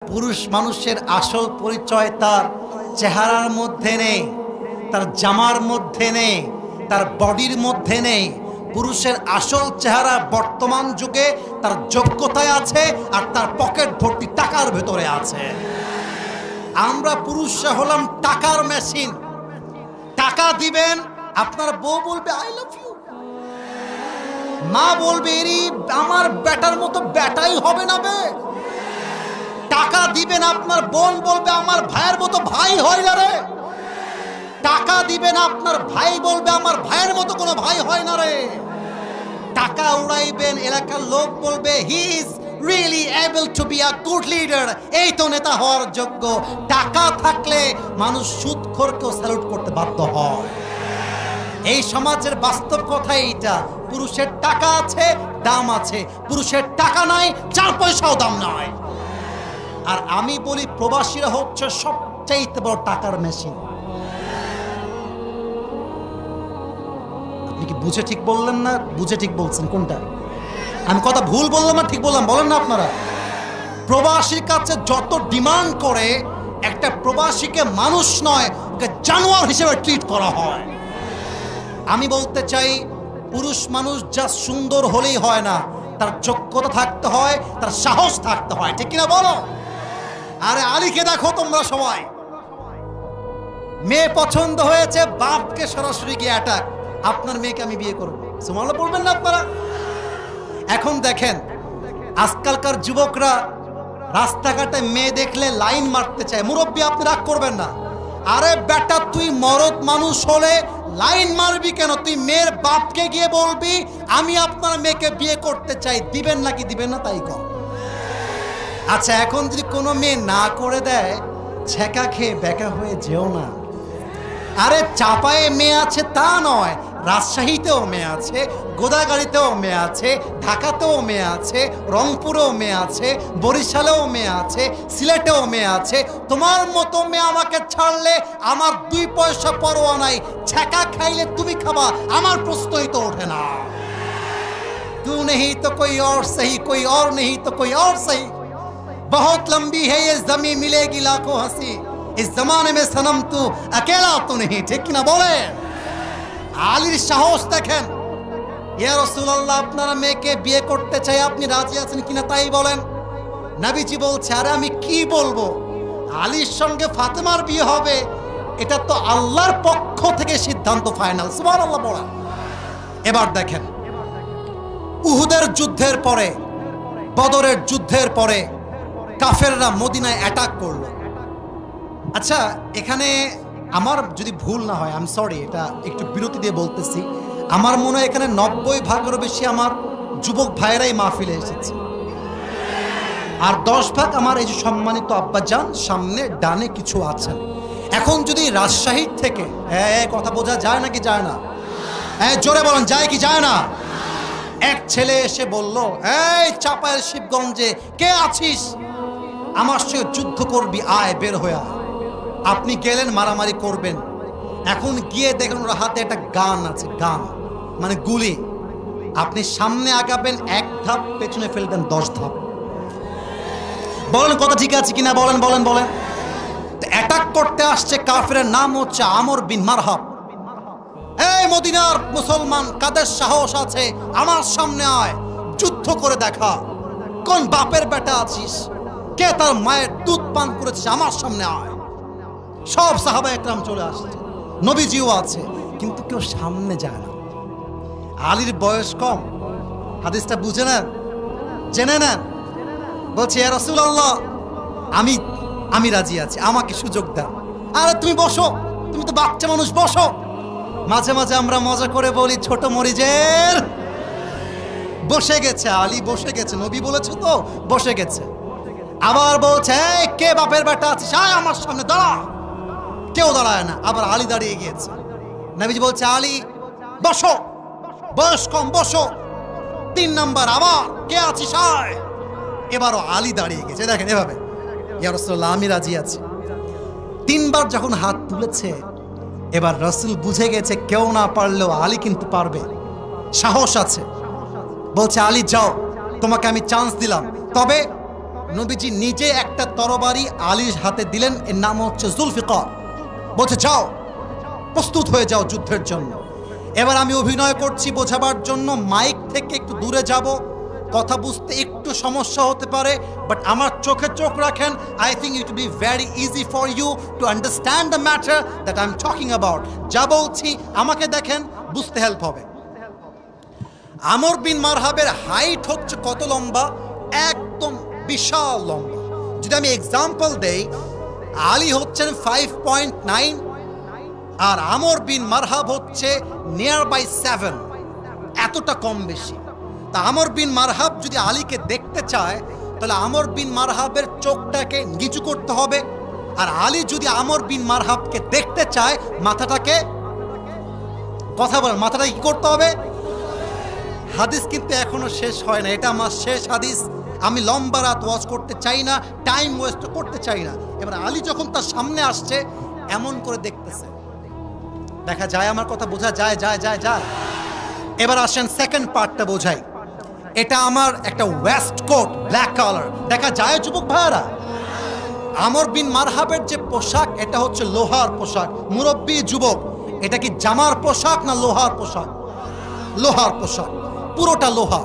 পুরুষ মানুষের আসল পরিচয় তার চেহারার মধ্যে নেই, তার জামার মধ্যে নেই, তার বডির মধ্যে নেই। পুরুষের আসল চেহারা বর্তমান যুগে তার যোগ্যতায় আছে আর তার পকেট ভর্তি টাকার ভেতরে আছে। আমরা পুরুষরা হলাম টাকার মেশিন। টাকা দিবেন, আপনার বউ বলবে আই লাভ ইউ, মা বলবে এরি আমার বেটার মতো বেটাই হবে না বে। টাকা দিবেন, আপনার বোন বলবে আমার ভাইয়ের মতো ভাই হয় না রে। টাকা দিবেন, আপনার ভাই বলবে আমার ভাইয়ের মতো কোনো ভাই হয় না রে। টাকা উড়াইবেন, এলাকার লোক বলবে he is really able to be a good leader, এই তো নেতা হওয়ার যোগ্য। টাকা থাকলে মানুষ সুদখোরকেও স্যালুট করতে বাধ্য হয়। এই সমাজের বাস্তব কথা এইটা। পুরুষের টাকা আছে, দাম আছে, পুরুষের টাকা নাই, 4 পয়সাও দাম নাই। আর আমি বলি প্রবাসীরা হচ্ছে সবচাইতে বড় টাকার মেশিন। আপনি কি বুঝে ঠিক বললেন না বুঝে ঠিক বলছেন? কোনটা আমি কথা ভুল বললাম না ঠিক বললাম? বলেন না আপনারা। প্রবাসীর কাছে যত ডিমান্ড করে, একটা প্রবাসীকে মানুষ নয় ওকে জানোয়ার হিসেবে ট্রিট করা হয়। আমি বলতে চাই পুরুষ মানুষ যা সুন্দর হলেই হয় না, তার যোগ্যতা থাকতে হয়, তার সাহস থাকতে হয়, ঠিক কিনা বলো? আরে আলীকে দেখো তোমরা সবাই, মেয়ে পছন্দ হয়েছে, বাপকে সরাসরি গিয়ে অ্যাটাক, আপনার মেয়েকে আমি বিয়ে করবো। সুবহানাল্লাহ বলবেন না আপনারা? এখন দেখেন আজকালকার যুবকরা রাস্তাঘাটে মেয়ে দেখলে লাইন মারতে চায়। মুরব্বী আপনি রাগ করবেন না। আরে বেটা তুই মরদ মানুষ হলে লাইন মারবি কেন? তুই মেয়ের বাপকে গিয়ে বলবি আমি আপনার মেয়েকে বিয়ে করতে চাই, দিবেন নাকি দিবেন না তাই কর। আচ্ছা এখন যদি কোনো মেয়ে না করে দেয়, ছেঁকা খেয়ে বেকা হয়ে যেও না। আরে চাপায়ে মেয়ে আছে তা নয়, রাজশাহীতেও মেয়ে আছে, গোদাগাড়িতেও মেয়ে আছে, ঢাকাতেও মেয়ে আছে, রংপুরেও মেয়ে আছে, বরিশালেও মেয়ে আছে, সিলেটেও মেয়ে আছে। তোমার মতো মেয়ে আমাকে ছাড়লে আমার 2 পয়সা পরোয়া নাই। ছেঁকা খাইলে তুমি খাবা, আমার প্রশ্নই তো ওঠে না। তু নেহি তো কোই और सही, कोई और नहीं तो कोई और सही, बहुत लंबी है ये जमी मिलेगी लाखों हंसी, इस जमाने में सनम तू अकेला तो नहीं, ঠিক কিনা বলে? আলীর সাহস দেখেন। ইয়া রাসূলুল্লাহ আপনার মেয়েকে বিয়ে করতে চাই, আপনি রাজি আছেন কিনা তাই বলেন। নবীজি বলছে আরে আমি কি বলবো, আলীর সঙ্গে ফাতেমার বিয়ে হবে, এটা তো আল্লাহর পক্ষ থেকে সিদ্ধান্ত ফাইনাল। সুবহানাল্লাহ বলেন। এবার দেখেন উহুদের যুদ্ধের পরে, বদরের যুদ্ধের পরে কাফেররা মদিনায় অ্যাটাক করলো। আচ্ছা এখানে আমার যদি ভুল না হয়, আই এম সরি, এটা একটু বিরতি দিয়ে বলতেছি, আমার মনে হয় এখানে 90% বেশি আমার যুবক ভাইয়েরাই মাহফিলে এসেছে, আর 10% আমার এই যে সম্মানিত আব্বাজান সামনে ডানে কিছু আছেন। এখন যদি রাজশাহী থেকে কথা বোঝা যায় নাকি যায় না? জোরে বলেন যায় কি যায় না? এক ছেলে এসে বলল এই চাপায়ের শিবগঞ্জে কে আছিস, আমার সঙ্গে যুদ্ধ করবি, আয় বের হয়ে আয়। আপনি গেলেন মারামারি করবেন। এখন গিয়ে দেখেন ওর হাতে একটা গান আছে, গান মানে গুলি। আপনি সামনে আগাবেন 1 ধাপ, পেছনে ফেলবেন 10 ধাপ। বলেন কথা ঠিক আছে কিনা? বলেন বলেন বলেন। অ্যাটাক করতে আসছে কাফেরের নাম হচ্ছে আমর বিন মারহাব। এই মদিনার মুসলমান কাদের সাহস আছে, আমার সামনে আয়, যুদ্ধ করে দেখা। কোন বাপের বেটা আছিস, কে তার মায়ের দুধ পান করেছিস, আমার সামনে আয়। সব সাহাবা একরাম চলে আসছে, নবীজিও আছে, কিন্তু কেউ সামনে যায় না। আলীর বয়স কম, হাদিসটা বুঝে নেন, জেনে নেন। বলছে ইয়া রাসূলুল্লাহ আমি রাজি আছি, আমাকে সুযোগ দেন। আরে তুমি বসো, তুমি তো বাচ্চা মানুষ, বসো। মাঝে মাঝে আমরা মজা করে বলি ছোট মরিজের বসে গেছে, আলী বসে গেছে, নবী বলেছে তো বসে গেছে। আবার বলছে কে বাপের বেটা আছিস, আয় আমার সামনে দাঁড়া। কেউ দাঁড়ায় না, আবার আলী দাঁড়িয়ে গিয়েছে। নবীজি বলছে আলী বসো, বয়স কম বসো। 3 নাম্বার আবার কে আছিস আয়। এবারও আলী দাঁড়িয়ে গেছে, দেখেন এভাবে, ইয়া রাসূলুল্লাহ আমি রাজি আছি। 3 বার যখন হাত তুলেছে, এবার রাসূল বুঝে গেছে কেউ না পারলেও আলী কিন্তু পারবে, সাহস আছে। বলছে আলী যাও, তোমাকে আমি চান্স দিলাম, তবে নবীজি নিজে একটা তরবারি আলীর হাতে দিলেন, এর নাম হচ্ছে জুলফিকার। বলছে যাও, প্রস্তুত হয়ে যাও যুদ্ধের জন্য। এবার আমি অভিনয় করছি বোঝাবার জন্য, মাইক থেকে একটু দূরে যাব, কথা বুঝতে একটু সমস্যা হতে পারে, বাট আমার চোখে চোখ রাখেন। I think it be very easy for you to understand the matter that I am talking about. যা বলছি আমাকে দেখেন, বুঝতে হেল্প হবে। আমর বিন মারহাবের হাইট হচ্ছে কত লম্বা? একদম বিশাল লম্বা। যদি আমি এক্সাম্পল দেই, আলী হচ্ছেন 5.9 আর আমর বিন মারহাব হচ্ছে নিয়ার বাই 7, এতটা কম বেশি। তা আমর বিন মারহাব যদি আলীকে দেখতে চায় তাহলে আমর বিন মারহাবের চোখটাকে নিচু করতে হবে, আর আলী যদি আমর বিন মারহাবকে দেখতে চায় মাথাটাকে, কথা বলেন, মাথাটা কি করতে হবে? হাদিস কিন্তু এখনো শেষ হয় না, এটা আমার শেষ হাদিস। আমি লম্বা রাত ওয়াজ করতে চাই না, টাইম ওয়েস্ট করতে চাই না। এবার আলী যখন তার সামনে আসছে এমন করে দেখতেছে, দেখা যায় আমার কথা বোঝা যায়? যায়। এবার আসেন সেকেন্ড পার্টটা বোঝাই। এটা আমার একটা ওয়েস্ট কোট, ব্ল্যাক কালার, দেখা যায় যুবক ভাইরা? আমর বিন মারহাবের যে পোশাক, এটা হচ্ছে লোহার পোশাক। মুরব্বী যুবক, এটা কি জামার পোশাক না লোহার পোশাক? লোহার পোশাক, পুরোটা লোহা।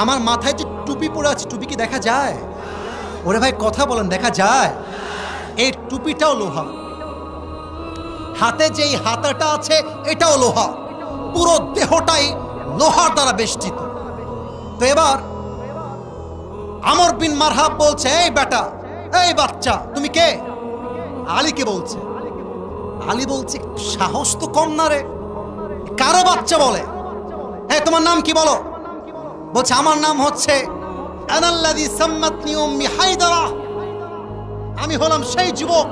আমার মাথায় যে টুপি পরে আছে, টুপি কি দেখা যায়? ওরে ভাই কথা বলেন, দেখা যায়? এই টুপিটাও লোহা। হাতে যেই হাতাটা আছে এটাও লোহা, পুরো দেহটাই লোহার দ্বারা বেষ্টিত। তো এবার আমর বিন মারহাব বলছে, এই বেটা, এই বাচ্চা, তুমি কে? আলীকে বলছে। আলী বলছে, সাহস তো কম না রে, কারো বাচ্চা বলে? হ্যাঁ, তোমার নাম কি বলো? বলছে, আমার নাম হচ্ছে আনাল্লাযী সাম্মাতনি উম্মি হায়দারা। আমি হলাম সেই যুবক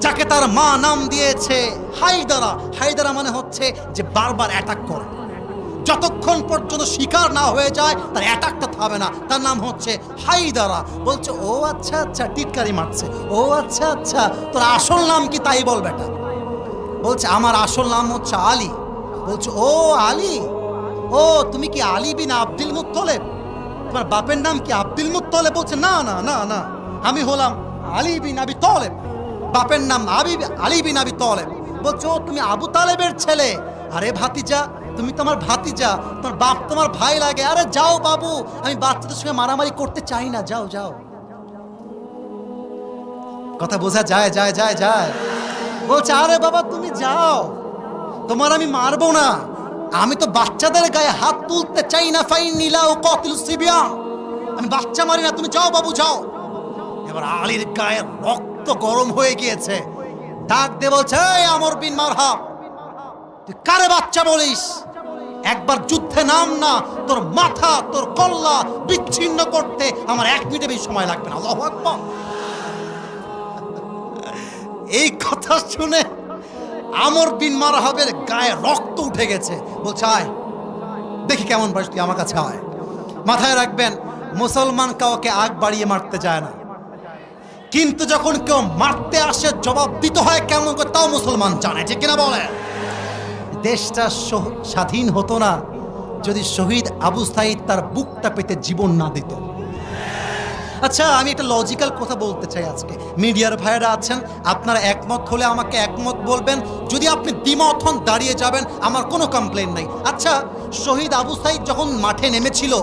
যাকে তার মা নাম দিয়েছে হায়দারা। হায়দারা মানে হচ্ছে যে বারবার অ্যাটাক করে, যতক্ষণ পর্যন্ত শিকার না হয়ে যায় তার অ্যাটাকটা থামে না, তার নাম হচ্ছে হায়দারা। বলছে, ও আচ্ছা আচ্ছা, টিটকারি মারছে। ও আচ্ছা আচ্ছা, তোর আসল নাম কি তাই বল বেটা। বলছে, আমার আসল নাম হচ্ছে আলী। বলছে, ও আলী, ও তুমি কি আলী বিন আব্দুল মুত্তলিব? তোমার বাপের নাম কি আব্দুল মুত্তলিব? বলছে, না না না না, আমি হলাম আলী বিন আবি তালেব, বাপের নাম আলী বিন আবি তালেব। বলছে, ও তুমি আবু তালেবের ছেলে? আরে ভাতিজা, তুমি তোমার ভাতিজা, তোমার বাপ তোমার ভাই লাগে। আরে যাও বাবু, আমি বাচ্চাদের সঙ্গে মারামারি করতে চাই না, যাও যাও। কথা বোঝা যায়? যায়। বলছে, আরে বাবা তুমি যাও, তোমার আমি মারবো না, আমি তো বাচ্চাদের গায়ে হাত তুলতে চাই না। ফাইন্নী লা উকাতিলু সিবিয়ান, আমি বাচ্চা মারি না, তুমি যাও বাবু যাও। এবার আলীর গায়ে রক্ত গরম হয়ে গিয়েছে, ডাক দিয়ে বলছে, এই আমর বিন মারহাব, তুই কারে বাচ্চা বলিস? একবার যুদ্ধে নাম না, তোর মাথা তোর কল্লা বিচ্ছিন্ন করতে আমার 1 মিনিটে বেশি সময় লাগবে না। আল্লাহু আকবার। এই কথা শুনে আমর বিন মারহাবের গায়ে রক্ত উঠে গেছে। বলছে, আয় দেখি কেমন পারিস তুই, আমার কাছে আয়। মাথায় রাখবেন, মুসলমান কাউকে আগ বাড়িয়ে মারতে যায় না, কিন্তু যখন কেউ মারতে আসে জবাব দিতে হয় কেমন করে, তাও মুসলমান জানে, ঠিক কিনা বলে? দেশটা স্বাধীন হতো না যদি শহীদ আবু সাঈদ তার বুকটা পেতে জীবন না দিত। আচ্ছা, আমি একটা লজিক্যাল কথা বলতে চাই আজকে। মিডিয়ার ভাইয়েরা আছেন, আপনারা একমত হলে আমাকে একমত বলবেন, যদি আপনি দ্বিমত হন দাঁড়িয়ে যাবেন, আমার কোনো কমপ্লেন নাই। আচ্ছা, শহীদ আবু সাঈদ যখন মাঠে নেমেছিল,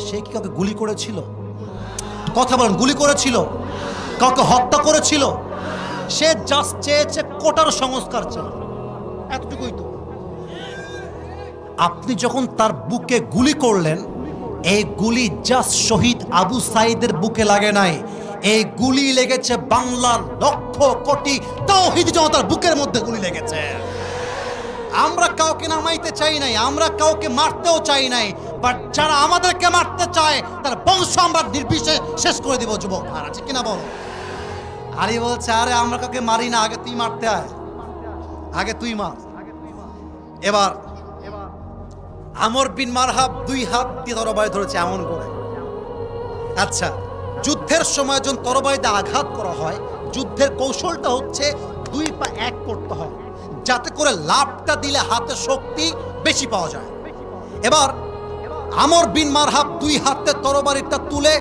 সে কি কাউকে গুলি করেছিল? কথা বলেন, গুলি করেছিল? কাউকে হত্যা করেছিল? সে জাস্ট চেয়েছে কোটার সংস্কার চায়, এতটুকুই তো। আপনি যখন তার বুকে গুলি করলেন, এই গুলি জাস্ট শহীদ আবু সাঈদের বুকে লাগে নাই, এই গুলি লেগেছে বাংলার লক্ষ কোটি তাওহীদ জনতার বুকের মধ্যে গুলি লেগেছে। আমরা কাউকে নামাইতে চাই নাই, আমরা কাউকে মারতেও চাই নাই, বাট যারা আমাদেরকে মারতে চায় তার বংশ আমরা নির্বিশেষে শেষ করে দিব। যুবক ভাইরা, ঠিক কিনা বলো? আলী বলছে, আরে আমরা কাউকে মারি না, আগে তুই মারতে আয়, আগে তুই মার। এবার আমর বিন মারহাব 2 হাত দিয়ে তরবারি ধরেছে এমন করে। আচ্ছা, যুদ্ধের সময় যখন তরবারিতে আঘাত করা হয়, যুদ্ধের কৌশলটা হচ্ছে 2 পা এক করতে হয়, যাতে করে লাভটা দিলে হাতে শক্তি বেশি পাওয়া যায়। এবার আমর বিন মারহাব দুই হাতে তরবারিটা তুলে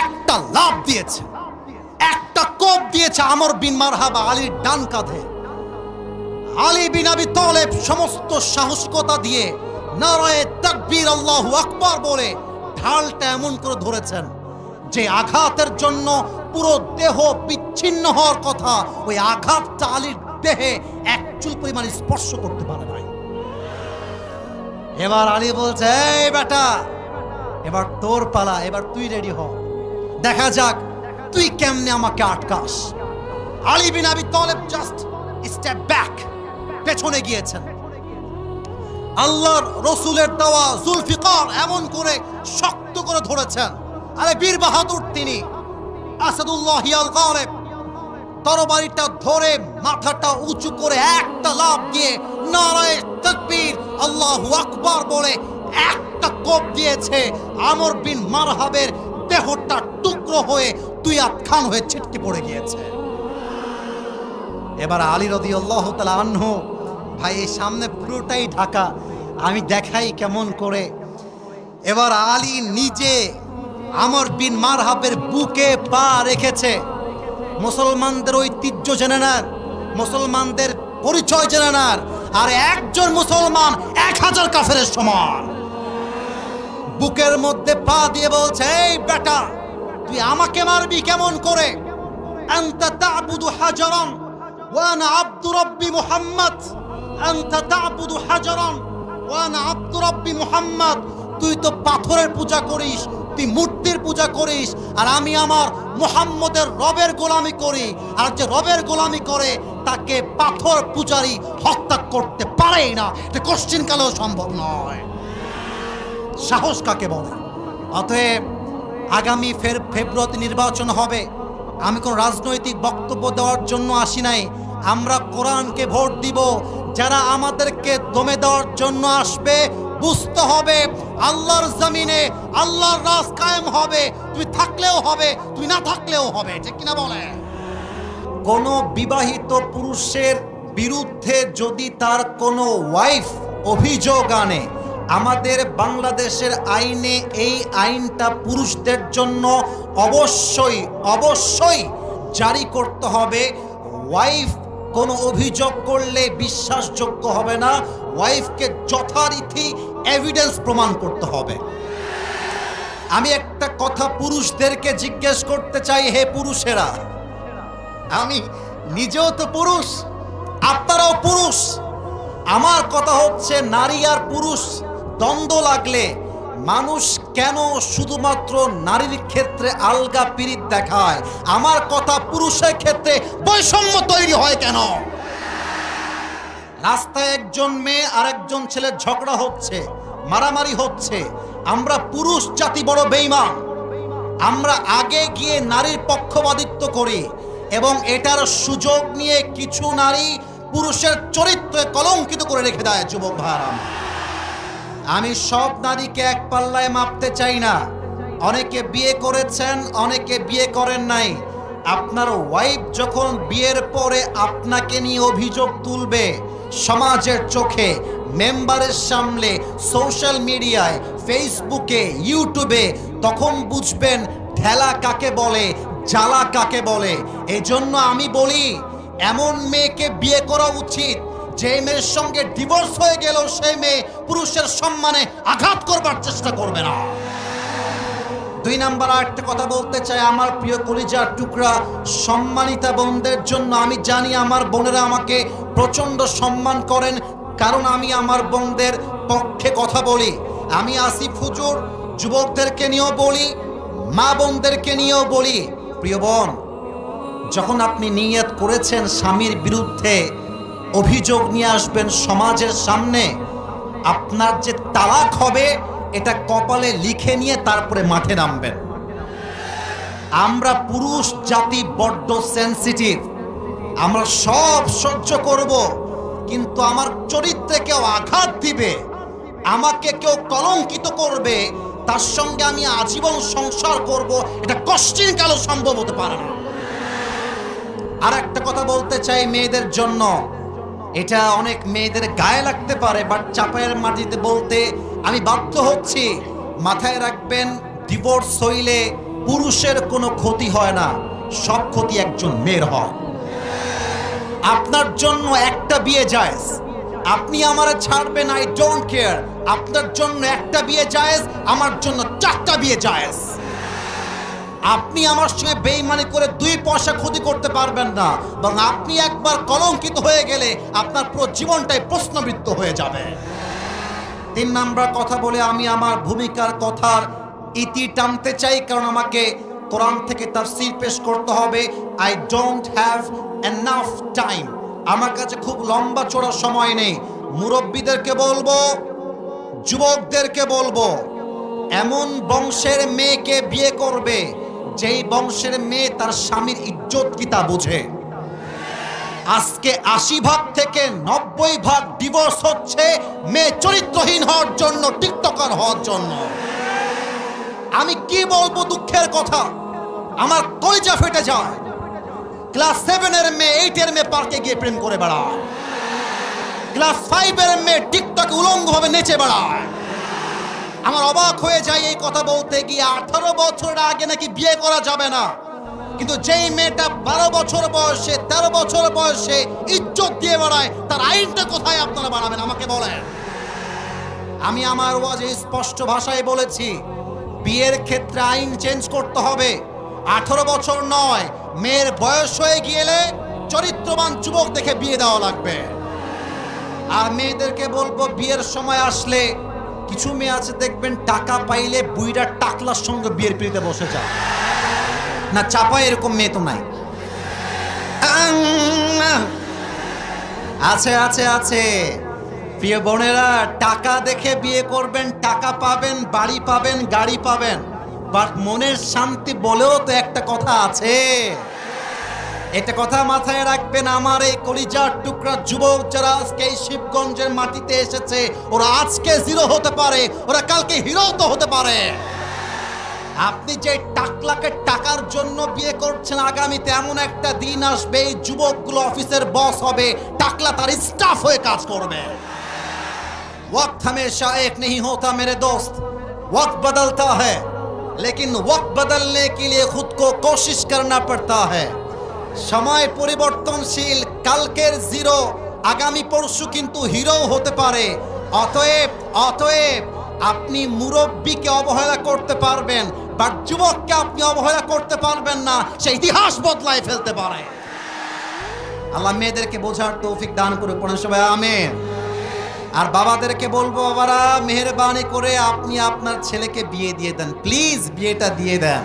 একটা লাফ দিয়েছে, একটা কোপ দিয়েছে আমর বিন মারহাব আলীর ডান কাঁধে। আলী বিন আবি তালেব সমস্ত সাহসিকতা দিয়ে নারায়ে তাকবীর আল্লাহু আকবার বলে ঢালটা এমন করে ধরেছেন যে আঘাতের জন্য পুরো দেহ বিচ্ছিন্ন হওয়ার কথা, ওই আঘাতটা আলীর দেহে এক চুল পরিমাণ স্পর্শ করতে পারে নাই। এবার আলী বলছে, এই বেটা, এবার তোর পালা, এবার তুই রেডি হ, দেখা যাক তুই কেমনে আমাকে আটকাস। আলী বিন আবি তালেব জাস্ট স্টেপ ব্যাক, পেছনে গিয়েছেন। আল্লাহর রসুলের দেওয়া জুলফিকার এমন করে শক্ত করে ধরেছেন। আরে বীর বাহাদুর তিনি আসাদুল্লাহ আল গালিব তরবারিটা ধরে মাথাটা উঁচু করে একটা লাফ দিয়ে নারায়ে তাকবীর আল্লাহু আকবার বলে একটা কোপ দিয়েছে। আমর বিন মারহাবের দেহটা টুকরো হয়ে দুই আধখান হয়ে ছিটকে পড়ে গিয়েছে। এবার আলী রাদিয়াল্লাহু তাআলা আনহু, ভাই এই সামনে পুরোটাই ঢাকা, আমি দেখাই কেমন করে। এবার আলী নিজে আমর বিন মারহাবের বুকে পা রেখেছে। মুসলমানদের ঐতিহ্য জেনে নেন, মুসলমানদের পরিচয় জেনে নেন, আর একজন মুসলমান 1000 কাফেরের সমান। বুকের মধ্যে পা দিয়ে বলছে, এই বেটা, তুই আমাকে মারবি কেমন করে? আনতা তা'বুদু হাজারান ওয়া আনা আব্দু রাব্বি মুহাম্মদ, আনতা তা'বুদু হাজারান ওয়া আনা আব্দু রাব্বি মুহাম্মদ। তুই তো পাথরের পূজা করিস, তুই মূর্তির পূজা করিস, আর আমি আমার মুহাম্মদের রবের গোলামি করি। আর যে রবের গোলামি করে তাকে পাথর পূজারী হত্যা করতে পারেই না, এটা কোশ্চিন কালেও সম্ভব নয়। সাহস কাকে বলে? অতএব আগামী ফেব্রুয়ারিতে নির্বাচন হবে। আমি কোন রাজনৈতিক বক্তব্য দেওয়ার জন্য আসি নাই। আমরা কোরআনকে ভোট দিব। যারা আমাদেরকে দমে দেওয়ার জন্য আসবে, বুঝতে হবে আল্লাহর জমিনে আল্লাহর রাজ কায়েম হবে। তুমি থাকলেও হবে, তুমি না থাকলেও হবে, ঠিক কিনা বলে? কোন বিবাহিত পুরুষের বিরুদ্ধে যদি তার কোনো ওয়াইফ অভিযোগ আনে, আমাদের বাংলাদেশের আইনে এই আইনটা পুরুষদের জন্য অবশ্যই অবশ্যই জারি করতে হবে। ওয়াইফ কোনো অভিযোগ করলে বিশ্বাসযোগ্য হবে না, ওয়াইফকে যথারীতি এভিডেন্স প্রমাণ করতে হবে। আমি একটা কথা পুরুষদেরকে জিজ্ঞেস করতে চাই, হে পুরুষেরা, আমি নিজেও তো পুরুষ, আপনারাও পুরুষ। আমার কথা হচ্ছে, নারী আর পুরুষ দ্বন্দ্ব লাগলে মানুষ কেন শুধুমাত্র নারীর ক্ষেত্রে আলগা পিরিত দেখায়? আমার কথা, পুরুষের ক্ষেত্রে বৈষম্য তৈরি হয় কেন? রাস্তায় একজন মেয়ে আর একজন ছেলের ঝগড়া হচ্ছে, মারামারি হচ্ছে, আমরা পুরুষ জাতি বড় বেঈমান। আমরা আগে গিয়ে নারীর পক্ষপাতিত্ব করি এবং এটার সুযোগ নিয়ে কিছু নারী পুরুষের চরিত্রে কলঙ্কিত করে রেখে দেয়। যুবক ভাইরা, আমি সব নারীকে এক পাল্লায় মাপতে চাই না। অনেকে বিয়ে করেছেন, অনেকে বিয়ে করেন নাই। আপনার ওয়াইফ যখন বিয়ের পরে আপনাকে নিয়ে অভিযোগ তুলবে সমাজের চোখে, মেম্বারের সামনে, সোশ্যাল মিডিয়ায়, ফেসবুকে, ইউটিউবে, তখন বুঝবেন ঠেলা কাকে বলে, জ্বালা কাকে বলে। এজন্য আমি বলি, এমন মেয়েকে বিয়ে করা উচিত যে মেয়ের সঙ্গে ডিভোর্স হয়ে গেল সেই মেয়ে পুরুষের সম্মানে আঘাত করবার চেষ্টা করবে না। 2 নাম্বার আরেকটা কথা বলতে চাই আমার প্রিয় কলিজার টুকরা সম্মানিতা বোনদের জন্য। আমি জানি আমার বোনেরা আমাকে প্রচণ্ড সম্মান করেন, কারণ আমি আমার বোনদের পক্ষে কথা বলি। আমি আসিফ হুজুর যুবকদেরকে নিয়েও বলি, মা বোনদেরকে নিয়েও বলি, প্রিয় বোন, যখন আপনি নিয়ত করেছেন স্বামীর বিরুদ্ধে অভিযোগ নিয়ে আসবেন সমাজের সামনে, আপনার যে তালাক হবে এটা কপালে লিখে নিয়ে তারপরে মাঠে নামবেন। আমরা পুরুষ জাতি বড্ড সেনসিটিভ, আমরা সব সহ্য করব, কিন্তু আমার চরিত্রে কেউ আঘাত দিবে, আমাকে কেউ কলঙ্কিত করবে, তার সঙ্গে আমি আজীবন সংসার করব, এটা কষ্টিন কালো সম্ভব হতে পারে না। আর একটা কথা বলতে চাই মেয়েদের জন্য, এটা অনেক মেয়েদের গায়ে লাগতে পারে, বাট চাপায়ের মাটিতে বলতে আমি বাধ্য হচ্ছি। মাথায় রাখবেন, ডিভোর্স হইলে পুরুষের কোনো ক্ষতি হয় না, সব ক্ষতি একজন মেয়ের হয়। আপনার জন্য একটা বিয়ে জায়েজ, আপনি আমারে ছাড়বেন, আই ডোন্ট কেয়ার। আপনার জন্য একটা বিয়ে জায়েজ, আমার জন্য 4টা বিয়ে জায়েজ। আপনি আমার সঙ্গে বেইমানি করে 2 পয়সা ক্ষতি করতে পারবেন না, এবং আপনি একবার কলঙ্কিত হয়ে গেলে আপনার পুরো জীবনটাই প্রশ্নবিদ্ধ হয়ে যাবে। 3 নাম্বার কথা বলে আমি আমার ভূমিকার কথার ইতি টানতে চাই, কারণ আমাকে কোরআন থেকে তাফসীর পেশ করতে হবে। I don't have enough time. আমার কাছে খুব লম্বা চড়া সময় নেই। মুরব্বীদেরকে বলবো, যুবকদেরকে বলবো, এমন বংশের মেয়েকে বিয়ে করবে যেই বংশের মেয়ে তার স্বামীর ইজ্জত কি তা বুঝে। আজকে 80% থেকে 90% ডিভোর্স হচ্ছে মেয়ে চরিত্রহীন হওয়ার জন্য, টিকটকার হওয়ার জন্য। আমি কি বলবো, দুঃখের কথা, আমার কলিজা ফেটে যায়। ক্লাস 7 এর মেয়ে 8 এর মেয়ে পার্কে গিয়ে প্রেম করে বেড়ায়, ক্লাস 5 এর মেয়ে টিকটকে উলঙ্গভাবে নেচে বেড়ায়। আমার অবাক হয়ে যায় এই কথা বলতে গিয়ে। 18 বছর আগে নাকি বিয়ে করা যাবে না, কিন্তু যেই মেয়েটা 12 বছর বয়সে, 13 বছর বয়সে ইজ্জত দিয়ে বেড়ায়, তার আইনটা কোথায় আপনারা বানাবেন আমাকে বলেন। আমি আমার ওয়াজে স্পষ্ট ভাষায় বলেছি, বিয়ের ক্ষেত্রে আইন চেঞ্জ করতে হবে। 18 বছর নয়, মেয়ের বয়স হয়ে গেলে চরিত্রবান যুবক দেখে বিয়ে দেওয়া লাগবে। আর মেয়েদেরকে বলবো, বিয়ের সময় আসলে কিছু মেয়ে আছে দেখবেন, টাকা পাইলে বুইড়া টাকলার সঙ্গে বিয়ের পিড়িতে বসে যায় না, চাপায় এরকম মেয়ে তো নাই। আছে আছে আছে। প্রিয় বোনেরা, টাকা দেখে বিয়ে করবেন, টাকা পাবেন, বাড়ি পাবেন, গাড়ি পাবেন, বাট মনের শান্তি বলেও তো একটা কথা আছে। একটা কথা মাথায় রাখবেন, আমার এই কলিজার টুকরা যুবক যারা আজকে এই শিবগঞ্জের মাটিতে এসেছে, ওরা আজকে জিরো হতে পারে, ওরা কালকে হিরো তো হতে পারে। আপনি যে টাকলাকে টাকার জন্য বিয়ে করছেন, আগামীতে এমন একটা দিন আসবে এই যুবকগুলো অফিসের বস হবে, টাকলা তার স্টাফ হয়ে কাজ করবে। वक्त हमेशा एक नहीं होता मेरे दोस्त, वक्त बदलता है, लेकिन वक्त बदलने के लिए खुद को कोशिश करना पड़ता है। समय পরিবর্তনশীল, কালকের জিরো আগামী পরশু কিন্তু হিরো হতে পারে। অতএব অতএব আপনি মুরব্বীকে অবহেলা করতে পারবেন, বাট যুবককে আপনি অবহেলা করতে পারবেন না, সে ইতিহাস বদলায় ফেলতে পারে। আল্লাহ মেয়েদেরকে বোঝার তৌফিক দান করে, পড়েন সবাই আমিন। আর বাবাদেরকে বলবো, বাবারা মেহেরবানি করে আপনি আপনার ছেলেকে বিয়ে দিয়ে দেন, প্লিজ বিয়েটা দিয়ে দেন।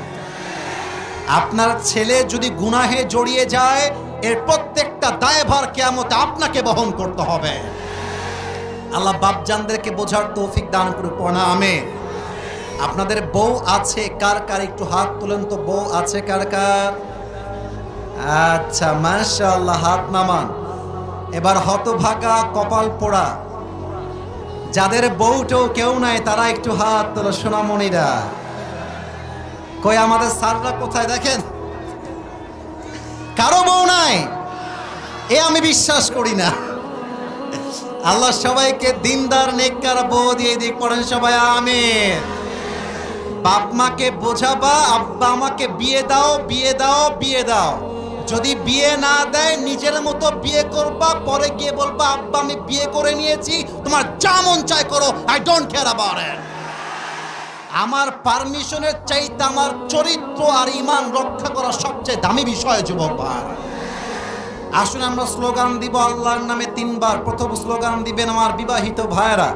আপনার ছেলে যদি গুনাহে জড়িয়ে যায়, এর প্রত্যেকটা দায়ভার কিয়ামতে আপনাকে বহন করতে হবে। আল্লাহ বাপজানদেরকে বোঝার তৌফিক দান করে, পড়া আমিন। আপনাদের বউ আছে কার কার, একটু হাত তুলেন তো। বউ আছে কার কার? আচ্ছা, মাশাআল্লাহ, হাত নামান। এবার হতভাগা, কপাল পোড়া যাদের বউটাও কেউ নাই, তারা একটু হাত তোলো। সোনামণিরা কই, আমাদের স্যাররা কোথায়? দেখেন, কারো বউ নাই, এ আমি বিশ্বাস করি না। আল্লাহ সবাইকে দিনদার নেককার বউ দিয়ে দিক, পড়েন সবাই আমিন। বাপ মাকে বোঝাবা, আব্বা আমাকে বিয়ে দাও, বিয়ে দাও, বিয়ে দাও। যদি বিয়ে না দেয়, নিজের মতো বিয়ে করবা, পরে গিয়ে বলবা আব্বা আমি বিয়ে করে নিয়েছি, তোমার যা মন চায় করো, I don't care about it. আমার পারমিশনের চাইতে আমার চরিত্র আর ঈমান রক্ষা করা সবচেয়ে দামি বিষয় যুবক ভাই। আসুন আমরা স্লোগান দিব আল্লাহর নামে 3 বার। প্রথম স্লোগান দিবেন আমার বিবাহিত ভাইরা।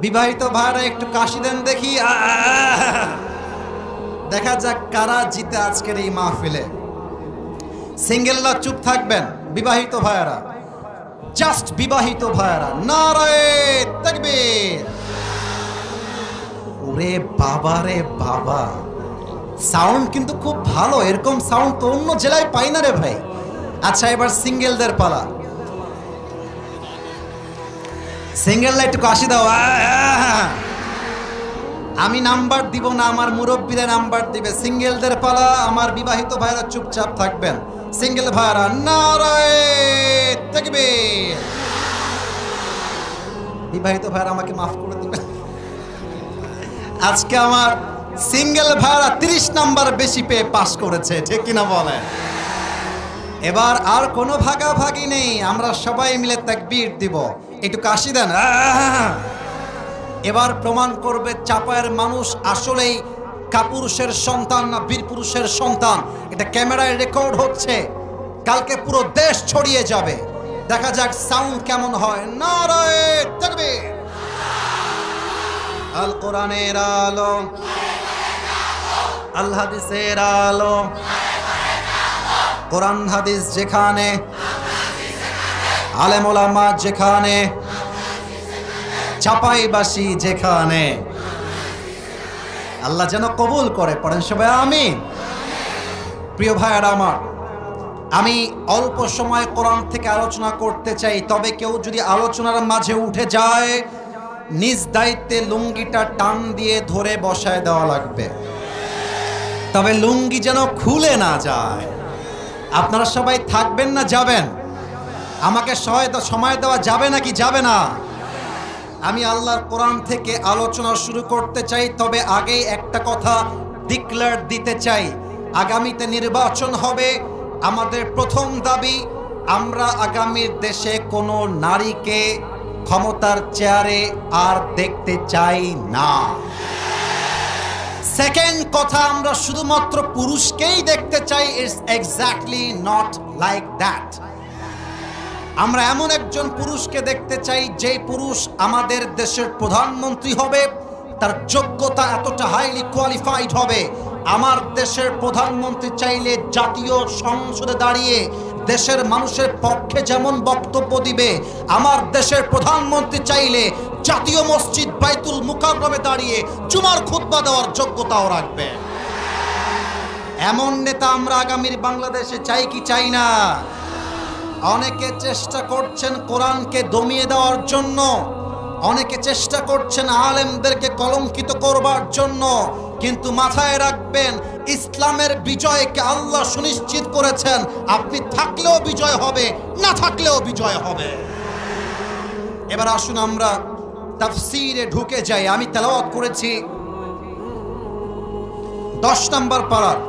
বিবাহিত ভাইরা একটু কাশি দেন দেখি, দেখা যাক কারা জিতে আজকের এই মাহফিলে। সিঙ্গেলরা চুপ থাকবেন। বিবাহিত ভাইরা, জাস্ট বিবাহিত ভাইরা, নারায়ে তাকবীর। ওরে বাবা রে বাবা, সাউন্ড কিন্তু খুব ভালো, এরকম সাউন্ড তো অন্য জেলায় পাই না রে ভাই। আচ্ছা, এবার সিঙ্গেলদের পালা। সিঙ্গেলরা একটু কাশি দাও। আমি নাম্বার দিব না, আমার মুরব্বীরা নাম্বার দিবে। সিঙ্গেলদের পালা, আমার বিবাহিত ভাইরা চুপচাপ থাকবেন। সিঙ্গেল ভাইরা, নারায়ে তাকবীর। বিবাহিত ভাইরা আমাকে মাফ করে দিবেন। আজকে আমার সিঙ্গেল ভাইরা 30 নাম্বার বেশি পেয়ে পাস করেছে, ঠিক কিনা বলেন? এবার আর কোনো ভাগাভাগি নেই, আমরা সবাই মিলে তাকবীর দিব। একটু কাশি দেন। এবার প্রমাণ করবে চাপায়ের মানুষ আসলেই কাপুরুষের সন্তান না বীর পুরুষের সন্তান। এটা ক্যামেরায় রেকর্ড হচ্ছে, কালকে পুরো দেশ ছড়িয়ে যাবে। দেখা যাক সাউন্ড কেমন হয়। নারায়ে তাকবীর। আল কোরআনের আলো, আল হাদিসের আলো, কোরআন হাদিস যেখানে, আলেম ওলামা যেখানে, চাপাইবাসী যেখানে, আল্লাহ যেন কবুল করে। পড়েন সবাই আমিন। প্রিয় ভাইয়েরা আমার, আমি অল্প সময় কোরআন থেকে আলোচনা করতে চাই, তবে কেউ যদি আলোচনার মাঝে উঠে যায় নিজ দায়িত্বে লুঙ্গিটা টান দিয়ে ধরে বসায় দেওয়া লাগবে, তবে লুঙ্গি যেন খুলে না যায়। আপনারা সবাই থাকবেন না যাবেন? আমাকে সময় দেওয়া যাবে নাকি যাবে না? আমি আল্লাহর কোরআন থেকে আলোচনা শুরু করতে চাই, তবে আগেই একটা কথা ডিক্লেয়ার দিতে চাই। আগামীতে নির্বাচন হবে, আমাদের প্রথম দাবি আমরা আগামীর দেশে কোনো নারীকে ক্ষমতার চেয়ারে আর দেখতে চাই না। সেকেন্ড কথা, আমরা শুধুমাত্র পুরুষকেই দেখতে চাই। It's exactly not like that. আমরা এমন একজন পুরুষকে দেখতে চাই যে পুরুষ আমাদের দেশের প্রধানমন্ত্রী হবে, তার যোগ্যতা এতটা হাইলি কোয়ালিফাইড হবে। আমার দেশের প্রধানমন্ত্রী চাইলে জাতীয় সংসদে দাঁড়িয়ে দেশের মানুষের পক্ষে যেমন বক্তব্য দিবে, আমার দেশের প্রধানমন্ত্রী চাইলে জাতীয় মসজিদ বাইতুল মুকাররমে দাঁড়িয়ে জুমার খুতবা দেওয়ার যোগ্যতাও রাখবে। এমন নেতা আমরা আগামীর বাংলাদেশে চাই কি চাই না? অনেকে চেষ্টা করছেন কোরআনকে দমিয়ে দেওয়ার জন্য, অনেকে চেষ্টা করছেন আলেমদেরকে কলঙ্কিত করবার জন্য, কিন্তু মাথায় রাখবেন ইসলামের বিজয়কে আল্লাহ সুনিশ্চিত করেছেন। আপনি থাকলেও বিজয় হবে, না থাকলেও বিজয় হবে। এবার আসুন আমরা তাফসীরে ঢুকে যাই। আমি তেলাওয়াত করেছি 10 নম্বর পারার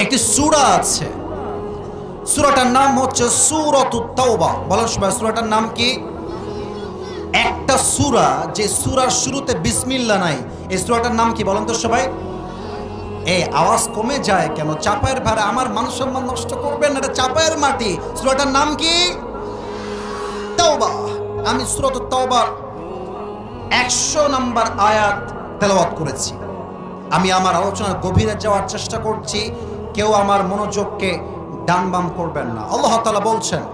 একটি সূরা আছে, সূরাটার নাম হচ্ছে সূরাতুত তাওবা। বলেন সবাই, সূরাটার নাম কি? একটা সূরা যে সূরার শুরুতে বিসমিল্লাহ নাই, এই সূরাটার নাম কি বলেন তো সবাই? এই আওয়াজ কমে যায় কেন? চাপায়ের ভাড়া, আমার মান সম্মান নষ্ট করবেন না, এটা চাপায়ের মাটি। সূরাটার নাম কি? তাওবা। আমি সূরাতুত তাওবার 100 নম্বর আয়াত তেলাওয়াত করেছি। আমি আমার আলোচনার গভীরে যাওয়ার চেষ্টা করছি, কেউ আমার মনোযোগকে ডান বাম করবেন না। আল্লাহ তাআলা বলছেন,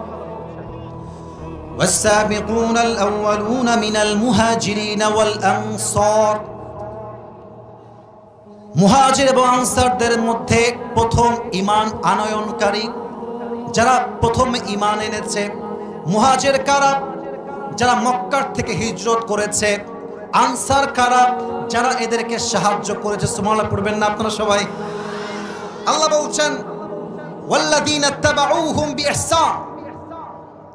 والسابقون الأولون من المهاجرين والأنصار। মুহাজির এবং আনসারদের মধ্যে প্রথম ঈমান আনয়নকারী যারা প্রথম ঈমান এনেছে। মুহাজির কারা? যারা মক্কার থেকে হিজরত করেছে। আনসার কারা? যারা এদেরকে সাহায্য করেছে। সুবহানাল্লাহ পড়বেন না আপনারা সবাই? আল্লাহ বলছেন ওয়াল্লাযীনা তাবাউহুম বিইহসান,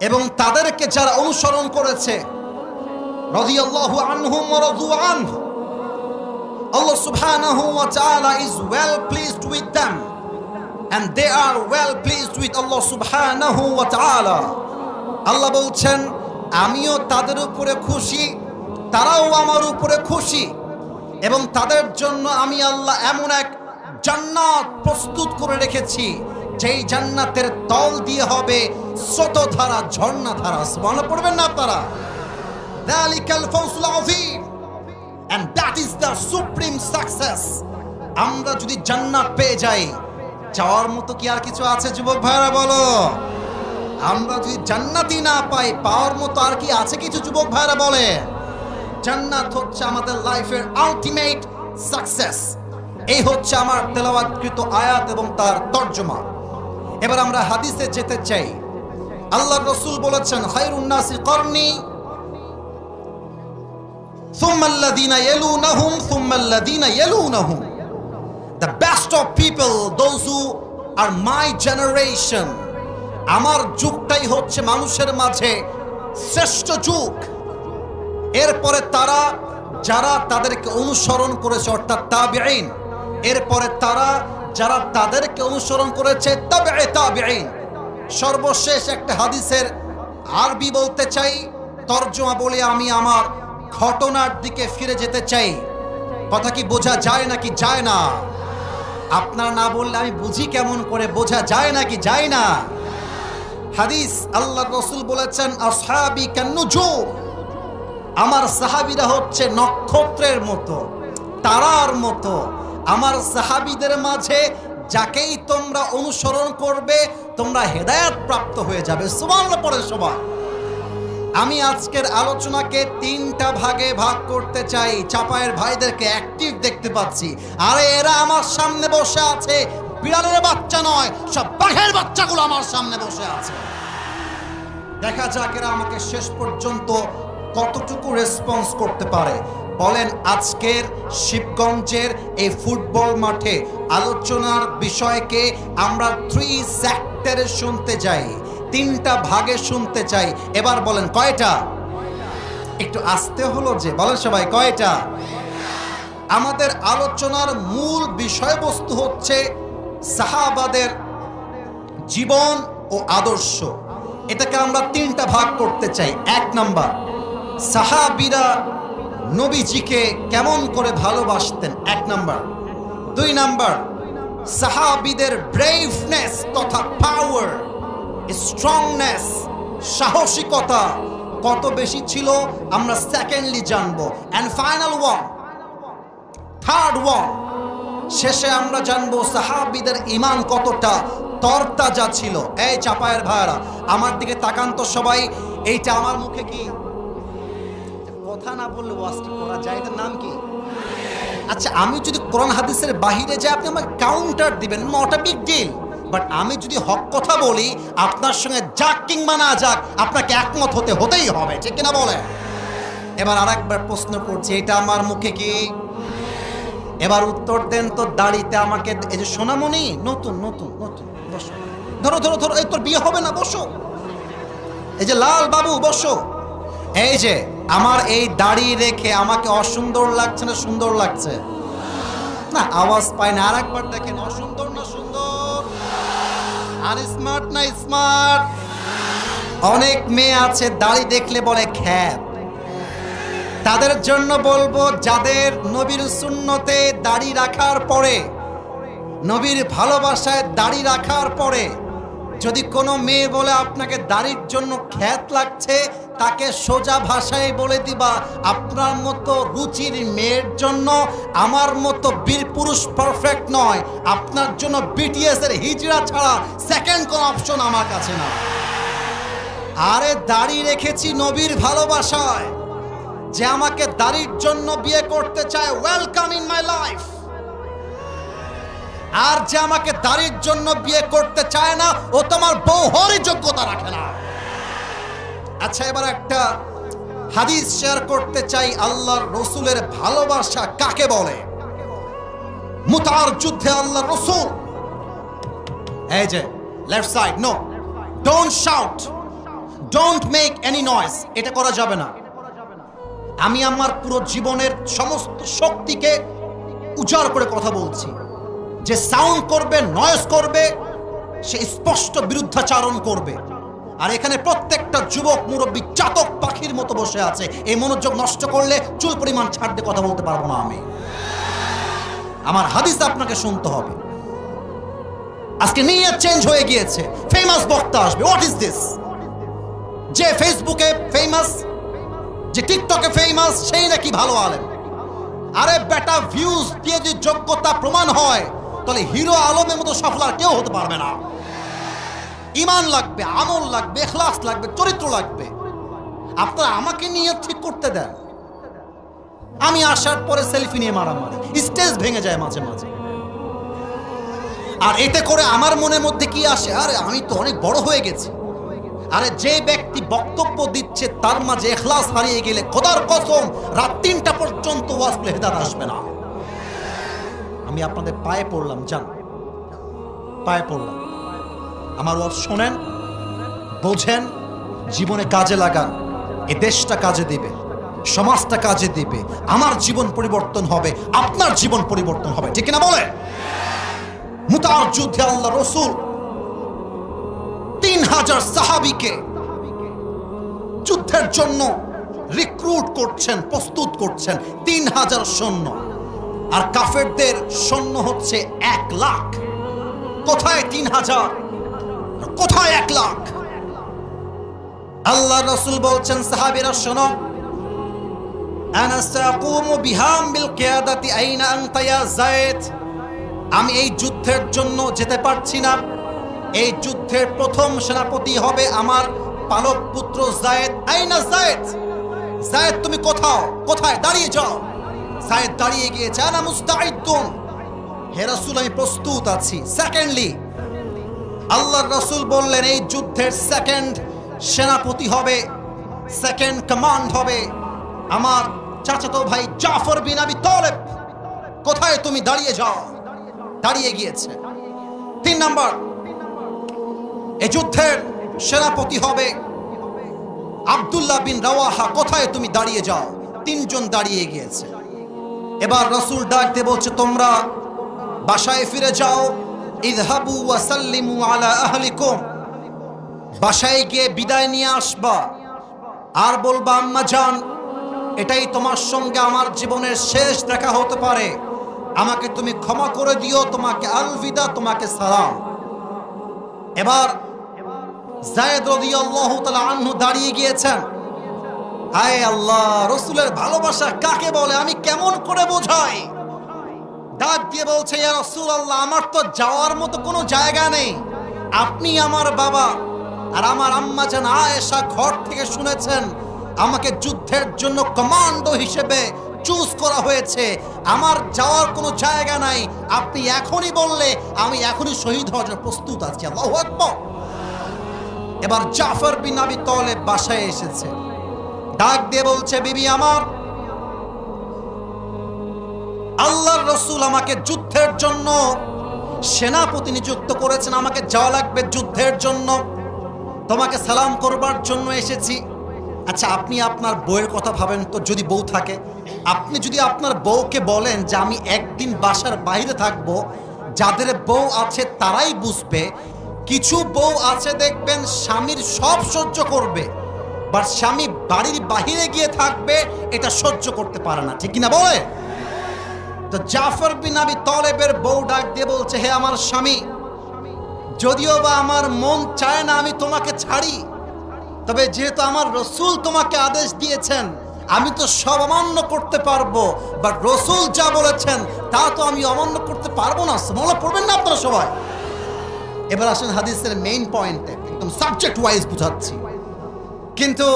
এবং তাদেরকে যারা অনুসরণ করেছে। রাদিয়াল্লাহু আনহুম ওয়া রাদু আনহু। Allah subhanahu wa ta'ala is well pleased with them and they are well pleased with Allah subhanahu wa ta'ala. আল্লাহ বলছেন আমিও তাদের উপরে খুশি, তারাও আমার উপরে খুশি, এবং তাদের জন্য আমি আল্লাহ এমন এক জান্নাত প্রস্তুত করে রেখেছি যেই জান্নাতের তল দিয়ে হবে স্রোতধারা, ঝর্ণাধারা। সুবহানাল্লাহ পড়বেন না আপনারা? যালিকাল ফাওজুল আযীম, and that is the supreme success. আমরা যদি জান্নাত পেয়ে যাই, চাওয়ার মতো কি আর কিছু আছে যুবক ভাইরা বলো? আমরা যদি জান্নাতই না পাই, পাওয়ার মতো আর কি আছে কিছু যুবক ভাইরা বলে? জান্নাত হচ্ছে আমাদের লাইফের আলটিমেট সাকসেস। এই হচ্ছে আমার তেলাওয়াতকৃত আয়াত এবং তার তরজমা। এবার আমরা হাদিসে যেতে চাই। আল্লাহর রাসূল বলেছেন খায়রুন নাসি করনি ثم الذين يلونهم ثم الذين يلونهم. The best of people, those who are my generation. আমার যুগটাই হচ্ছে মানুষের মাঝে শ্রেষ্ঠ যুগ। এরপরে তারা যারা তাদেরকে অনুসরণ করেছে অর্থাৎ তাবিঈন, এরপরে তারা যারা তাদেরকে অনুসরণ করেছে তাবিঈ তাবিঈন। সর্বশেষ একটা হাদিসের আরবি বলতে চাই, তরজমা বলে আমি আমার ঘটনার দিকে ফিরে যেতে চাই। কথা কি বোঝা যায় নাকি যায় না? আপনারা না বললে আমি বুঝি কেমন করে? বোঝা যায় নাকি যায় না? হাদিস, আল্লাহর রাসূল বলেছেন আসহাবি কান্নুজুম, আমার সাহাবীরা হচ্ছে নক্ষত্রের মতো, তারার মতো। আমার সাহাবীদের মাঝে যাকেই তোমরা অনুসরণ করবে তোমরা হেদায়েত প্রাপ্ত হয়ে যাবে। সুবহানাল্লাহ পড়ে সবাই। আমি আজকের আলোচনাকে 3টা ভাগে ভাগ করতে চাই। চাপায়ের ভাইদেরকে অ্যাক্টিভ দেখতে পাচ্ছি। আরে এরা আমার সামনে বসে আছে, বিড়ালের বাচ্চা নয়, সব বাঘের বাচ্চাগুলো আমার সামনে বসে আছে। দেখা যাক এরা আমাকে শেষ পর্যন্ত কতটুকু রেসপন্স করতে পারে। বলেন, আজকের শিবগঞ্জের এই ফুটবল মাঠে আলোচনার বিষয়কে আমরা 3 সেক্টরে শুনতে যাই, 3টা ভাগে শুনতে চাই। এবার বলেন কয়টা? একটু আস্তে হলো যে, বলেন সবাই কয়টা? আমাদের আলোচনার মূল বিষয়বস্তু হচ্ছে সাহাবাদের জীবন ও আদর্শ। এটাকে আমরা 3টা ভাগ করতে চাই। 1 নাম্বার, সাহাবীরা নবীজিকে কেমন করে ভালোবাসতেন, 1 নাম্বার। 2 নাম্বার, সাহাবীদের ব্রেভনেস তথা পাওয়ার, স্ট্রংনেস, সাহসিকতা কত বেশি ছিল আমরা সেকেন্ডলি জানবো। And final one, third one, শেষে আমরা জানবো সাহাবীদের ঈমান কতটা তরতাজা ছিল। এই চাপায়ের ভাইরা আমার দিকে তাকান তো সবাই। এইটা আমার মুখে কি কথা না বললে ওয়াজটি করা যায়? এটার নাম কি? আচ্ছা, আমি যদি কোরআন হাদিসের বাহিরে যাই আপনি আমাকে কাউন্টার দিবেন, not a big deal. But আমি যদি হক কথা বলি, আপনার সঙ্গে যাক কিংবা না যাক আপনাকে একমত হতেই হবে, ঠিক কিনা বলে? এবার আরেকবার প্রশ্ন করছি, এটা আমার মুখে কি? এবার উত্তর দেন তো। দাড়িতে আমাকে এই যে সোনামণি, নতুন নতুন নতুন, বসো, ধরো ধরো ধরো, এই তোর বিয়ে হবে না, বসো। এই যে লাল বাবু বসো। এই যে আমার এই দাড়ি রেখে আমাকে অসুন্দর লাগছে না সুন্দর লাগছে? না, আওয়াজ পাই না। আরেকবার দেখেন, অসুন্দর না সুন্দর? আর স্মার্ট না স্মার্ট? অনেক মেয়ে আছে দাড়ি দেখলে বলে খ্যাত। তাদের জন্য বলবো, যাদের নবীর সুন্নতে দাড়ি রাখার পরে, নবীর ভালোবাসায় দাড়ি রাখার পরে যদি কোনো মেয়ে বলে আপনাকে দাড়ির জন্য খ্যাত লাগছে, তাকে সোজা ভাষায় বলে দিবা, আপনার মতো রুচির মেয়ের জন্য আমার মতো বীর পুরুষ পারফেক্ট নয়। আপনার জন্য বিটিএস এর হিজড়া ছাড়া সেকেন্ড কোন অপশন আমার কাছে না। আরে দাড়ি রেখেছি নবীর ভালোবাসায়, যে আমাকে দাড়ির জন্য বিয়ে করতে চায়, ওয়েলকাম ইন মাই লাইফ। আর যে আমাকে দাড়ির জন্য বিয়ে করতে চায় না, ও তোমার বউ হওয়ারই যোগ্যতা রাখে না। আচ্ছা, এবার একটা হাদিস শেয়ার করতে চাই। আল্লাহর রসুলের ভালোবাসা কাকে বলে? মুতার যুদ্ধে আল্লাহর রসুল, এই যে left side, no, don't shout, don't make any noise, এটা করা যাবে না। আমি আমার পুরো জীবনের সমস্ত শক্তিকে উজাড় করে কথা বলছি। যে সাউন্ড করবে, নয়েজ করবে, সে স্পষ্ট বিরুদ্ধাচারণ করবে। আর এখানে প্রত্যেকটা যুবক মুরব্বী চাতক পাখির মতো বসে আছে। এই মনোযোগ নষ্ট করলে চুল পরিমাণ ছাড় দিয়ে কথা বলতে পারবো না আমি। আমার হাদিস আপনাকে শুনতে হবে। আজকে নিয়ত চেঞ্জ হয়ে গিয়েছে, ফেমাস বক্তা আসবে। What is this? যে ফেসবুকে ফেমাস, যে টিকটকে ফেমাস, সেই নাকি ভালো আলেম। আরে বেটা, ভিউজ দিয়ে যদি যোগ্যতা প্রমাণ হয়, তাহলে হিরো আলমের মতো সফল আর কেউ হতে পারবে না। ঈমান লাগবে, আমল লাগবে, ইখলাস লাগবে, চরিত্র লাগবে। আপনারা আমাকে নিয়ে ঠিক করতে দেন। আমি আসার পরে সেলফি নিয়ে মারামারি, স্টেজ ভেঙে যায় মাঝে মাঝে। আর এতে করে আমার মনের মধ্যে কি আসে? আরে আমি তো অনেক বড় হয়ে গেছি। আরে যে ব্যক্তি বক্তব্য দিচ্ছে তার মাঝে ইখলাস হারিয়ে গেলে খোদার কসম রাত 3টা পর্যন্ত ওয়াজ করলে হেদায়েত আসবে না। আমি আপনাদের পায়ে পড়লাম, জান, পায়ে পড়লাম। আমার ওয়াজ শোনেন, বোঝেন, জীবনে কাজে লাগান, এ দেশটা কাজে দিবে। সমাজটা কাজে দিবে, আমার জীবন পরিবর্তন হবে, আপনার জীবন পরিবর্তন হবে, ঠিক কিনা বলে? মুতার যুদ্ধে আল্লাহ রসুল 3000 সাহাবীকে যুদ্ধের জন্য রিক্রুট করছেন, প্রস্তুত করছেন। 3000 সৈন্য, আর কাফেরদের সৈন্য হচ্ছে 1 লাখ। কোথায় 3000, কোথায় 1 লাখ? আল্লাহ রসুল বলছেন, সাহাবীরা শোনো, আনা সাকুমু বিহাম বিল কিয়াদাতি আইনা আনতা ইয়া যায়েদ। আমি এই যুদ্ধের জন্য যেতে পারছি না। এই যুদ্ধের প্রথম সেনাপতি হবে আমার পালক পুত্র যায়েদ। আইনা যায়েদ? যায়েদ তুমি কোথায়? দাঁড়িয়ে যাও। যায়েদ দাঁড়িয়ে গিয়েছে। আনা মুস্তাইদুন, হে রাসূল আমি প্রস্তুত আছি। সেকেন্ডলি আল্লাহর রাসূল বললেন, এই যুদ্ধের সেকেন্ড সেনাপতি হবে, সেকেন্ড কমান্ড হবে আমার চাচাতো ভাই জাফর বিন আবি তালেব। কোথায় তুমি? দাঁড়িয়ে যাও। দাঁড়িয়ে গিয়েছে। 3 নাম্বার, এই যুদ্ধের সেনাপতি হবে আব্দুল্লাহ বিন রাওয়াহা। কোথায় তুমি? দাঁড়িয়ে যাও। 3 জন দাঁড়িয়ে গিয়েছে। এবার রাসূল ডাকতে বলছে, তোমরা বাসায় ফিরে যাও। ইযহাবু ওয়া সাল্লিমু আলা আহলিকুম, বাসায় গিয়ে বিদায় নিয়ে আসবা, আর বলবা, আম্মা জান, এটাই তোমার সঙ্গে আমার জীবনের শেষ দেখা হতে পারে, আমাকে তুমি ক্ষমা করে দিও, তোমাকে আলবিদা, তোমাকে সালাম। এবার যায়েদ রাদিয়াল্লাহু তাআলা আনহু দাঁড়িয়ে গিয়েছেন। হায় আল্লাহ, রাসূলের ভালোবাসা কাকে বলে আমি কেমন করে বোঝাই? ডাক দিয়ে বলছে, ইয়া রাসূলুল্লাহ, আমার তো যাওয়ার মতো কোনো জায়গা নেই। আপনি আমার বাবা, আর আমার আম্মা জান আয়েশা ঘর থেকে শুনেছেন আমাকে যুদ্ধের জন্য কমান্ডো হিসেবে চুজ করা হয়েছে। আমার যাওয়ার কোনো জায়গা নাই। আপনি এখনই বললে আমি এখনই শহীদ হওয়ার জন্য প্রস্তুত আছি। আল্লাহু আকবার। এবার জাফর বিন আবি তালেব বাসায় এসেছে। ডাক দিয়ে বলছে, বিবি আমার, আল্লাহর রাসূল আমাকে যুদ্ধের জন্য সেনাপতি নিযুক্ত করেছেন, আমাকে যাওয়া লাগবে যুদ্ধের জন্য, তোমাকে সালাম করবার জন্য এসেছি। আচ্ছা, আপনি আপনার বউয়ের কথা ভাবেন তো। যদি বউ থাকে, আপনি যদি আপনার বউকে বলেন যে আমি একদিন বাসার বাইরে থাকবো, যাদের বউ আছে তারাই বুঝবে। কিছু বউ আছে দেখবেন স্বামীর সব সহ্য করবে, বাট স্বামী বাড়ির বাহিরে গিয়ে থাকবে, এটা সহ্য করতে পারে না, ঠিক কিনা বলে? তো জাফর বিন আবি তালেবের বউ ডাক দিয়ে বলছে, হে আমার স্বামী, যদিও বা আমার মন চায় না আমি তোমাকে ছাড়ি, তবে যেহেতু আমার রসুল তোমাকে আদেশ দিয়েছেন, আমি তো সব অমান্য করতে পারবো, বাট রসুল যা বলেছেন তা তো আমি অমান্য করতে পারবো না। সুবহানাল্লাহ পড়বেন না আপনারা সবাই? এবার আসেন হাদিসের মেইন পয়েন্টে, একদম সাবজেক্ট ওয়াইজ বুঝাচ্ছি। কিন্তু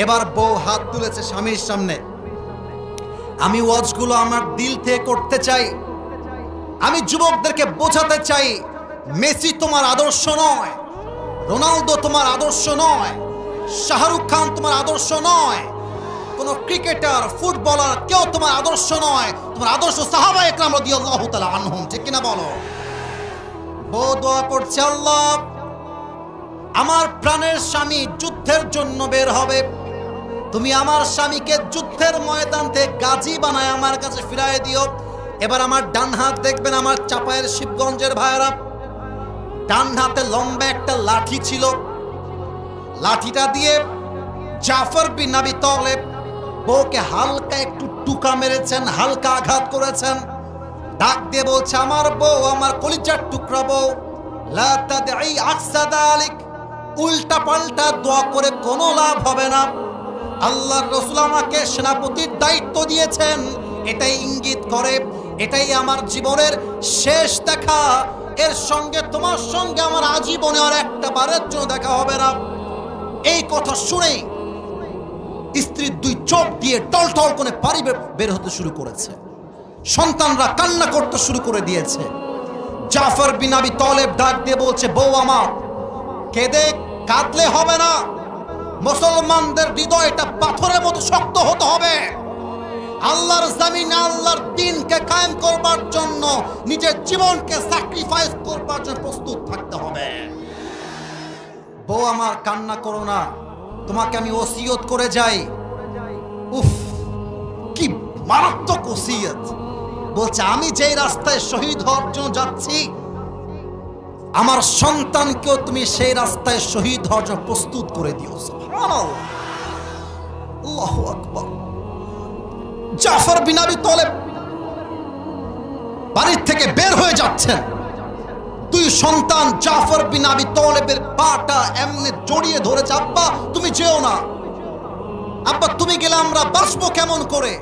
এবার বউ হাত তুলেছে স্বামীর সামনে। আমি ওয়াজগুলো আমার দিল থেকে করতে চাই। আমি যুবকদেরকে বোঝাতে চাই, মেসি তোমার আদর্শ নয়, রোনালদো তোমার আদর্শ নয়, শাহরুখ খান তোমার আদর্শ নয়, কোন ক্রিকেটার, ফুটবলার কেউ তোমার আদর্শ নয়। তোমার আদর্শ সাহাবা একরাম রাদিয়াল্লাহু তাআলা আনহুম, ঠিক কিনা বলো? বউ দোয়া করছে, আল্লাহ, আমার প্রাণের স্বামী যুদ্ধের জন্য বের হবে, তুমি আমার স্বামীকে যুদ্ধের ময়দান থেকে গাজী বানায় আমার কাছে ফিরায় দিও। এবার আমার ডান হাত দেখবেন, আমার চাপায়ের শিবগঞ্জের ভাইরা, ডান হাতে লম্বা একটা লাঠি ছিল। লাঠিটা দিয়ে জাফর বিন আবি তালেব বউকে হালকা একটু টুকা মেরেছেন, হালকা আঘাত করেছেন। ডাক দিয়ে বলছে, আমার বউ, আমার কলিজার টুকরা বউ, লা তাদঈ আকসা যালিক, উল্টা পাল্টা দোয়া করে কোনো লাভ হবে না। আল্লাহর রাসূল আমাকে সেনাপতির দায়িত্ব দিয়েছেন, এটাই ইঙ্গিত করে এটাই আমার জীবনের শেষ দেখা। এর সঙ্গে তোমার সঙ্গে আমার আজীবনে আর একটা বারের জন্য দেখা হবে না। এই কথা শুনেই স্ত্রীর 2 চোখ দিয়ে টলটল করে পানি বের হতে শুরু করেছে। সন্তানরা কান্না করতে শুরু করে দিয়েছে। জাফর বিন আবি তালেব ডাক দিয়ে বলছে, বউ আমার, কেঁদে কাঁদলে হবে না। মুসলমানদের হৃদয়টা পাথরের মতো শক্ত হতে হবে। আল্লাহর জমিনে আল্লাহর দ্বীনকে কায়েম করবার জন্য নিজের জীবনকে স্যাক্রিফাইস করবার জন্য প্রস্তুত থাকতে হবে। বউ আমার, কান্না করো না, তোমাকে আমি ওসিয়ত করে যাই, উফ, কি মারাত্মক ওসিয়ত। বলছে আমি যেই রাস্তায় শহীদ হওয়ার জন্য যাচ্ছি, আমার সন্তানকেও তুমি সেই রাস্তায় শহীদ হওয়ার জন্য প্রস্তুত করে দিও। সুবহানাল্লাহ, আল্লাহু আকবার। জাফর বিন আবি তালেব বাড়ির থেকে বের হয়ে যাচ্ছেন, দুই সন্তান জাফর বিন আবি তালেবের পাটা এমনি জড়িয়ে ধরেছে, আব্বা তুমি যেও না, আব্বা তুমি গেলে আমরা বাঁচবো কেমন করে।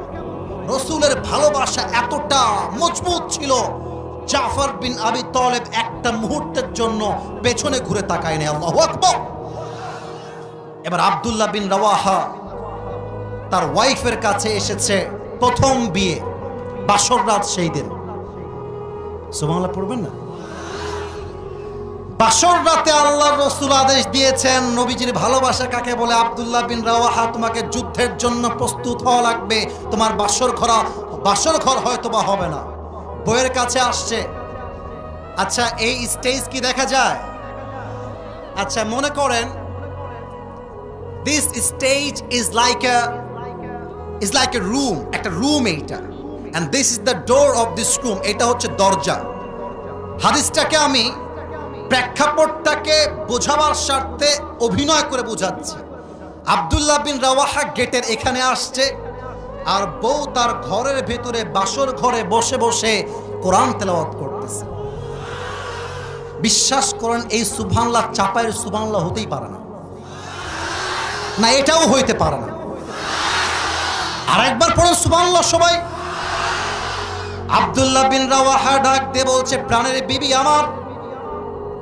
রসুলের ভালোবাসা এতটা মজবুত ছিল, জাফর বিন আবি তালেব একটা মুহূর্তের জন্য পেছনে ঘুরে তাকায় না। আল্লাহু আকবার। এবার আব্দুল্লাহ বিন রাওয়াহা তার ওয়াইফের কাছে এসেছে, প্রথম বিয়ে, বাসর রাত সেই দিন। সুবহানাল্লাহ পড়বেন না? বাসর রাতে আল্লাহর রাসূল আদেশ দিয়েছেন, নবীজির ভালোবাসা কাকে বলে, আব্দুল্লাহ বিন রাওয়াহা তোমাকে যুদ্ধের জন্য প্রস্তুত হওয়া লাগবে, তোমার বাসর ঘর হয়তো বা হবে না। বইয়ের কাছে আসছে। আচ্ছা এই স্টেজ কি দেখা যায়? আচ্ছা মনে করেন this stage is like a room, একটা রুম এইটা, and this is the door of this room, এটা হচ্ছে দরজা। হাদিসটাকে আমি প্রেক্ষাপটটাকে বোঝাবার স্বার্থে অভিনয় করে বোঝাচ্ছি। আব্দুল্লাহ বিন রাওয়াহা গেটের এখানে আসছে, আর বউ তার ঘরের ভেতরে বাসর ঘরে বসে বসে কোরআন তেলাওয়াত করতেছে। বিশ্বাস করেন এই সুবহানাল্লাহ চাপায়ের সুবহানাল্লাহ হতেই পারে না, না এটাও হইতে পারে না। আর একবার পড়ুন সুবহানাল্লাহ সবাই। আব্দুল্লাহ বিন রাওয়াহা ডাক দিয়ে বলছে, প্রাণের বিবি আমার,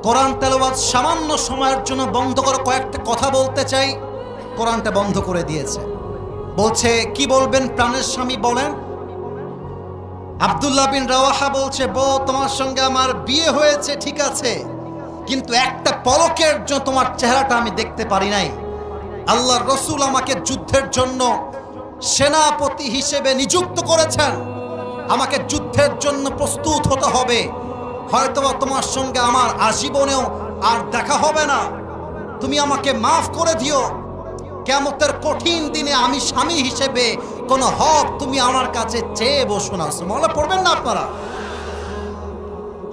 কোরআন তেলাওয়াত সামান্য সময়ের জন্য বন্ধ করে কয়েকটা কথা বলতে চাই। কোরআনটা বন্ধ করে দিয়েছে। বলছে কি বলবেন প্রাণের স্বামী, বলেন। আব্দুল্লাহ বিন রাওয়াহা বলছে, বউ তোমার সঙ্গে আমার বিয়ে হয়েছে ঠিক আছে, কিন্তু একটা পলকের জন্য তোমার চেহারাটা আমি দেখতে পারি নাই। আল্লাহর রাসূল আমাকে যুদ্ধের জন্য সেনাপতি হিসেবে নিযুক্ত করেছেন, আমাকে যুদ্ধের জন্য প্রস্তুত হতে হবে, হয়তোবা তোমার সঙ্গে আমার আজীবনেও আর দেখা হবে না, তুমি আমাকে মাফ করে দিও। কিয়ামতের কঠিন দিনে আমি স্বামী হিসেবে কোন হক তুমি আমার কাছে চেয়ে বসো না। সুবহানাল্লাহ পড়বেন না আপনারা?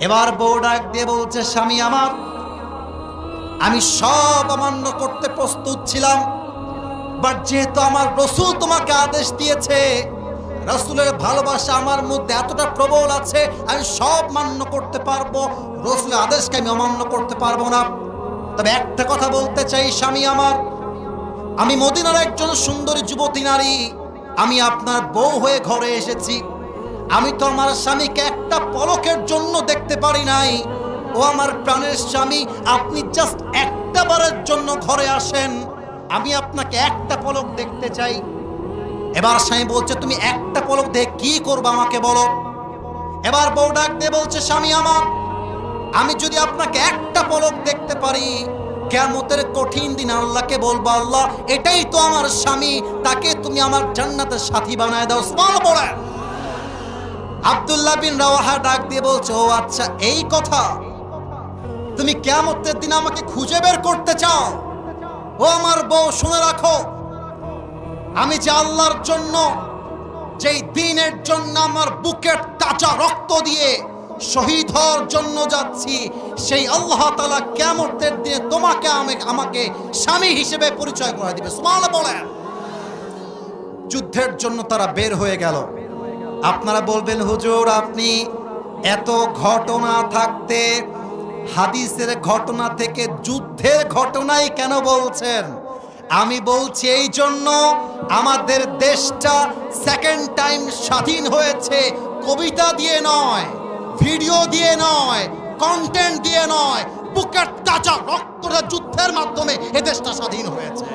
এবার বউ ডাক দিয়ে বলছে, স্বামী আমার, আমি সব অমান্য করতে প্রস্তুত ছিলাম, বাট যেহেতু আমার রাসূল তোমাকে আদেশ দিয়েছে, রাসূলের ভালোবাসা আমার মধ্যে এতটা প্রবল আছে, আমি সব মান্য করতে পারবো, রাসূলের আদেশকে আমি অমান্য করতে পারবো না। তবে একটা কথা বলতে চাই স্বামী আমার, আমি মদিনার একজন সুন্দরী যুবতী নারী, আমি আপনার বউ হয়ে ঘরে এসেছি, আমি তো আমার স্বামীকে একটা পলকের জন্য দেখতে পারি নাই। ও আমার প্রাণের স্বামী, আপনি জাস্ট একটা বারের জন্য ঘরে আসেন, আমি আপনাকে একটা পলক দেখতে চাই। এবার স্বামী বলছে, তুমি একটা পলক দেখে কি করবে আমাকে বলো। এবার বউ ডাক দিয়ে বলছে, স্বামী আমার, আমি যদি আপনাকে একটা পলক দেখতে পারি, কিয়ামতের কঠিন দিন আল্লাহকে বলবো, আল্লাহ এটাই তো আমার স্বামী, তাকে তুমি আমার জান্নাতের সাথী বানায় দাও। সুবহানাল্লাহ বলেন। আব্দুল্লাহ বিন রাওয়াহা ডাক দিয়ে বলছে, ও আচ্ছা এই কথা, তুমি কিয়ামতের দিন আমাকে খুঁজে বের করতে চাও? ও আমার বউ শুনে রাখো, আমি যে আল্লাহর জন্য, যেই দ্বীনের জন্য আমার বুকের তাজা রক্ত দিয়ে শহীদ হওয়ার জন্য যাচ্ছি, সেই আল্লাহ তাআলা কিয়ামতের দিনে তোমাকে আমাকে স্বামী হিসেবে পরিচয় করে দিবে। সুবহানাল্লাহ বলেন। যুদ্ধের জন্য তারা বের হয়ে গেল। আপনারা বলবেন, হুজুর আপনি এত ঘটনা থাকতে হাদিসের ঘটনা থেকে যুদ্ধের ঘটনাই কেন বলছেন? আমি বলছি এই জন্য, আমাদের দেশটা সেকেন্ড টাইম স্বাধীন হয়েছে কবিতা দিয়ে নয়, ভিডিও দিয়ে নয়, কন্টেন্ট দিয়ে নয়, বুকের তাজা রক্তটা যুদ্ধের মাধ্যমে এ দেশটা স্বাধীন হয়েছে।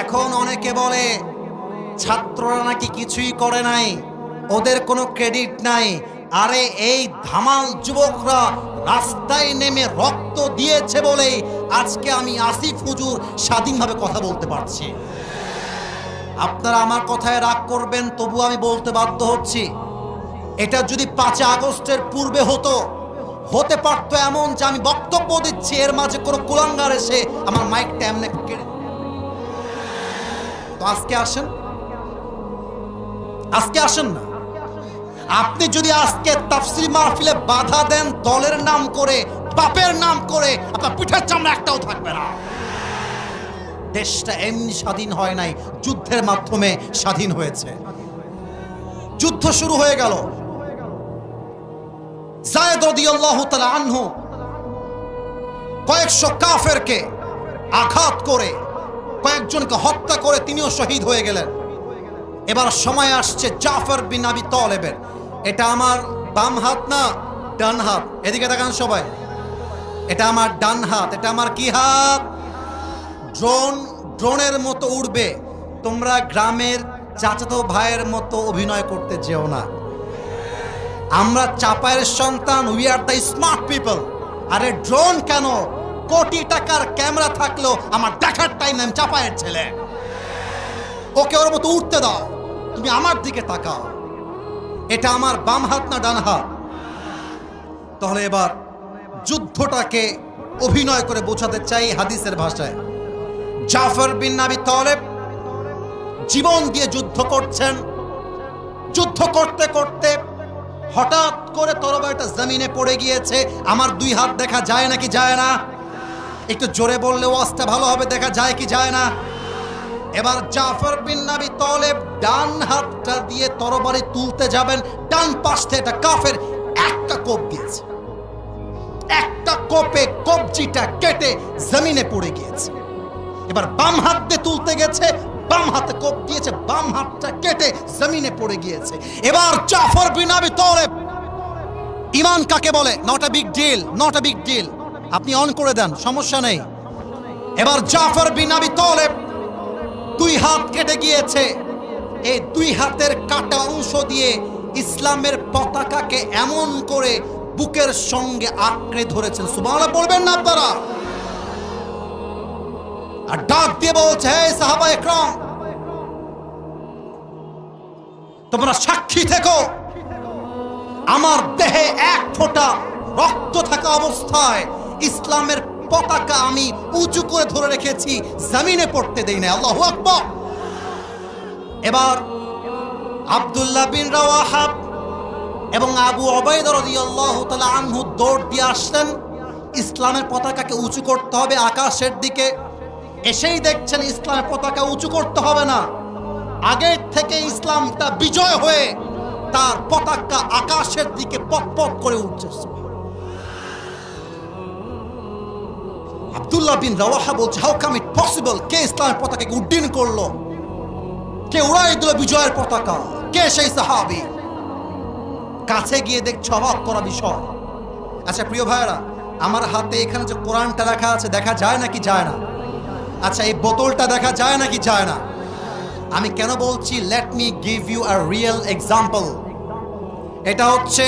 এখন অনেকে বলে ছাত্ররা নাকি কিছুই করে নাই, ওদের কোনো ক্রেডিট নাই। আরে এই ধামাল যুবকরা রাস্তায় নেমে রক্ত দিয়েছে বলেই আজকে আমি আসিফ হুজুর স্বাধীনভাবে কথা বলতে পারছি। আপনারা আমার কথায় রাগ করবেন, তবু আমি বলতে বাধ্য হচ্ছি। এটা যদি 5 আগস্টের পূর্বে হতে পারতো এমন যে আমি বক্তব্য দিচ্ছি, এর মাঝে কোনো কুলাঙ্গার এসে আমার মাইকটা এমনি কেড়ে, তো আজকে আসেন, আজকে আসেন না। আপনি যদি আজকে তাফসীর মাহফিলে বাধা দেন দলের নাম করে, বাপের নাম করে, আপনার পিঠের চামড়া একটাও থাকবে না। দেশটা এমনি স্বাধীন হয় নাই, যুদ্ধের মাধ্যমে স্বাধীন হয়েছে। যুদ্ধ শুরু হয়ে গেল। যায়েদ রাদিয়াল্লাহু তাআলা আনহু কয়েকশো কাফেরকে আঘাত করে, কয়েকজনকে হত্যা করে তিনিও শহীদ হয়ে গেলেন। এবার সময় আসছে জাফর বিন আবি তালেবের। এটা আমার বাম হাত না ডান হাত, এদিকে তাকান সবাই। এটা আমার ডান হাত। এটা আমার কি হাত? ড্রোনের মতো উড়বে। তোমরা গ্রামের চাচাতো ভাইয়ের মতো অভিনয় করতে যেও না। আমরা চাপায়ের সন্তান, we are the smart people. আরে ড্রোন কেন? কোটি টাকার ক্যামেরা থাকলেও আমার দেখার টাইম নাই, চাপায়ের ছেলে। ওকে ওর মতো উঠতে দাও, তুমি আমার দিকে তাকাও। এটা আমার বাম হাত না ডান হাত? তাহলে এবার যুদ্ধটাকে অভিনয় করে বোঝাতে চাই হাদিসের ভাষায়। জাফর বিন আবি তালেব জীবন দিয়ে যুদ্ধ করছেন। যুদ্ধ করতে করতে হঠাৎ করে তরবারিটা জমিনে পড়ে গিয়েছে। আমার দুই হাত দেখা যায় নাকি যায় না? একটু জোরে বললে ওয়াজটা ভালো হবে। দেখা যায় কি যায় না? এবার জাফর বিন আবি তালেব ডান হাতটা দিয়ে তরবারি তুলতে যাবেন, ডান পাশ থেকে একটা কাফের একটা কোপ দিয়েছে। একটা কোপে কবজিটা কেটে জমিনে পড়ে গিয়েছে। এবার বাম হাত দিয়ে তুলতে গেছে, বাম হাতে কোপ দিয়েছে, বাম হাতটা কেটে জমিনে পড়ে গিয়েছে। এবার জাফর বিন আবি তালেব, ঈমান কাকে বলে? Not a big deal, not a big deal. আপনি অন করে দেন, সমস্যা নেই। এবার জাফর বিন আবি তালেব দুই হাত কেটে গিয়েছে। এই দুই হাতের কাটা অংশ দিয়ে ইসলামের পতাকাকে এমন করে বুকের সঙ্গে আঁকড়ে ধরেছেন। সুবহানাল্লাহ বলবেন না আপনারা? আর ডাক দিয়ে বলছে, হে সাহাবা একরাম, তোমরা সাক্ষী থেকো, আমার দেহে এক ফোঁটা রক্ত থাকা অবস্থায় ইসলামের পতাকা আমি উঁচু করে ধরে রেখেছি, জমিনে পড়তে দেই না। আল্লাহু আকবার। এবার আব্দুল্লাহ বিন রাওয়াহা এবং আবু উবাইদা রাদিয়াল্লাহু তাআলা আনহু দৌড় দিয়ে আসলেন। ইসলামের পতাকাকে উঁচু করতে হবে আকাশের দিকে। এসেই দেখছেন ইসলামের পতাকা উঁচু করতে হবে না, আগের থেকে ইসলামটা বিজয় হয়ে তার পতাকা আকাশের দিকে পথ করে উঠছে। আব্দুল্লাহ বিন রাওয়াহা বলছে, হাউ কাম ইট পসিবল? কে ইসলামের পতাকাকে উড্ডীন করলো? কে উড়াই দিল বিজয়ের পতাকা? কে সেই সাহাবী? কাছে গিয়ে দেখছে অবাক করা বিষয়। আচ্ছা প্রিয় ভাইরা, আমার হাতে এখানে যে কোরআনটা রাখা আছে, দেখা যায় নাকি যায় না? আচ্ছা এই বোতলটা দেখা যায় নাকি যায় না? আমি কেন বলছি? Let me give you a real example. এটা হচ্ছে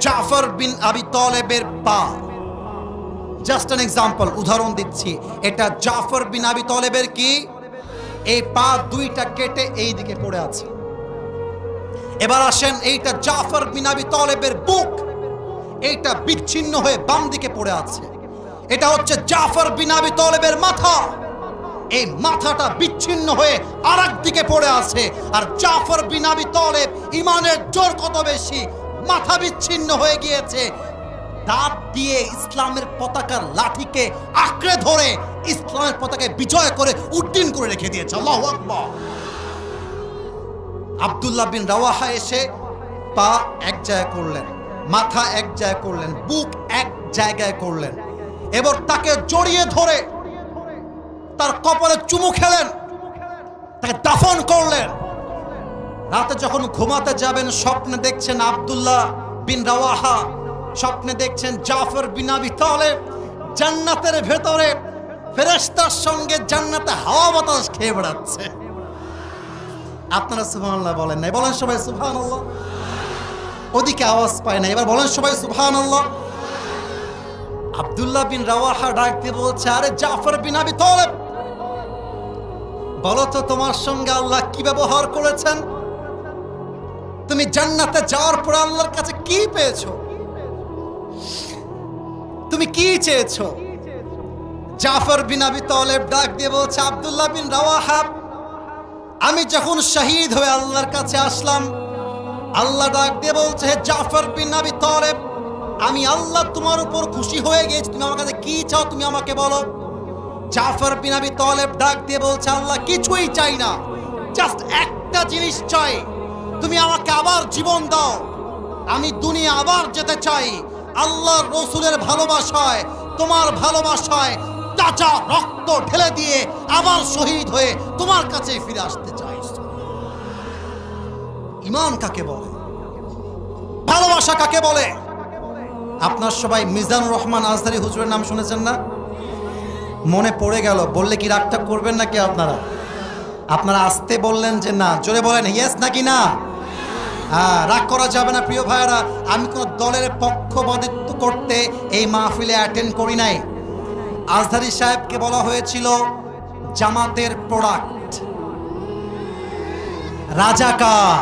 জাফর বিন আবি তালেবের পা। জাস্ট অ্যান এক্সাম্পল, উদাহরণ দিচ্ছি। এটা জাফর বিন আবি তালেবের কি? এই পা দুইটা কেটে এই দিকে পড়ে আছে। এবার আসেন, এইটা জাফর বিন আবি তালেবের বুক, এইটা বিচ্ছিন্ন হয়ে বাম দিকে পড়ে আছে। এটা হচ্ছে জাফর বিন আবি তালেবের মাথা, এই মাথাটা বিচ্ছিন্ন হয়ে আরেক দিকে পড়ে আছে। আর জাফর বিন আবি তালেব ঈমানের জোর কত বেশি, মাথা বিচ্ছিন্ন হয়ে গিয়েছে, দাঁত দিয়ে ইসলামের পতাকার লাঠিকে আঁকড়ে ধরে ইসলামের পতাকায় বিজয় করে উড্ডীন করে রেখে দিয়েছে। আল্লাহু আকবার। আব্দুল্লাহ বিন রাওয়াহা এসে পা এক জায়গায় করলেন, মাথা এক জায়গায় করলেন, বুক এক জায়গায় করলেন। এবার তাকে জড়িয়ে ধরে তার কপালে চুমু খেলেন, তাকে দাফন করলেন। রাতে যখন ঘুমাতে যাবেন স্বপ্নে দেখছেন আব্দুল্লাহ বিন রাওয়াহা, স্বপ্নে দেখছেন জাফর বিন আবি তালেব জান্নাতের ভেতরে ফেরেশতার সঙ্গে জান্নাতে হাওয়া বাতাস খেয়ে বেড়াচ্ছে। আপনারা সুবহানাল্লাহ বলেন নাই? বলেন সবাই সুবহানাল্লাহ। ওদিকে আওয়াজ পায় না, এবার বলেন সবাই সুবহানাল্লাহ। আব্দুল্লাহ বিন রাওয়াহা ডাক দিয়ে বলছে, আরে জাফর বিন আবি তালেব, বলো তো তোমার সঙ্গে আল্লাহ কি ব্যবহার করেছেন? তুমি জান্নাতে যাওয়ার পর আল্লাহর কাছে কি পেয়েছো? তুমি কি চেয়েছো? জাফর বিন আবি তালেব ডাক দিয়ে বলছে, আব্দুল্লাহ বিন রাওয়াহা, আমি যখন শহীদ হয়ে আল্লাহর কাছে আসলাম, আল্লাহ ডাক দিয়ে বলছে, হে জাফর বিন আবি তালেব, আমি আল্লাহ তোমার উপর খুশি হয়ে গেছি, তুমি আমার কাছে কি চাও তুমি আমাকে বলো। জাফর বিন আবি তালেব ডাক দিয়ে বলছে, আল্লাহ কিছুই চাই না, জাস্ট একটা জিনিস চাই, তুমি আমাকে আবার জীবন দাও, আমি দুনিয়া আবার যেতে চাই, আল্লাহর রসুলের ভালোবাসায়, তোমার ভালোবাসায় চাচা রক্ত ঢেলে দিয়ে আবার শহীদ হয়ে তোমার কাছে ফিরে আসতে চাই। ঈমান কাকে বলে? ভালোবাসা কাকে বলে? আপনার সবাই মিজানুর রহমান আজহারী হুজুরের নাম শুনেছেন না? মনে পড়ে গেল, বললে কি রাগটা করবেন নাকি আপনারা? আপনারা আসতে বললেন যে না, জোরে বলেন ইয়েস নাকি না? হ্যাঁ, রাগ করা যাবে না প্রিয় ভাইয়েরা। আমি কোন দলের পক্ষপাতিত্ব করতে এই মাহফিলে অ্যাটেন্ড করি নাই। আজহারী সাহেবকে বলা হয়েছিল জামাতের প্রোডাক্ট, রাজাকার।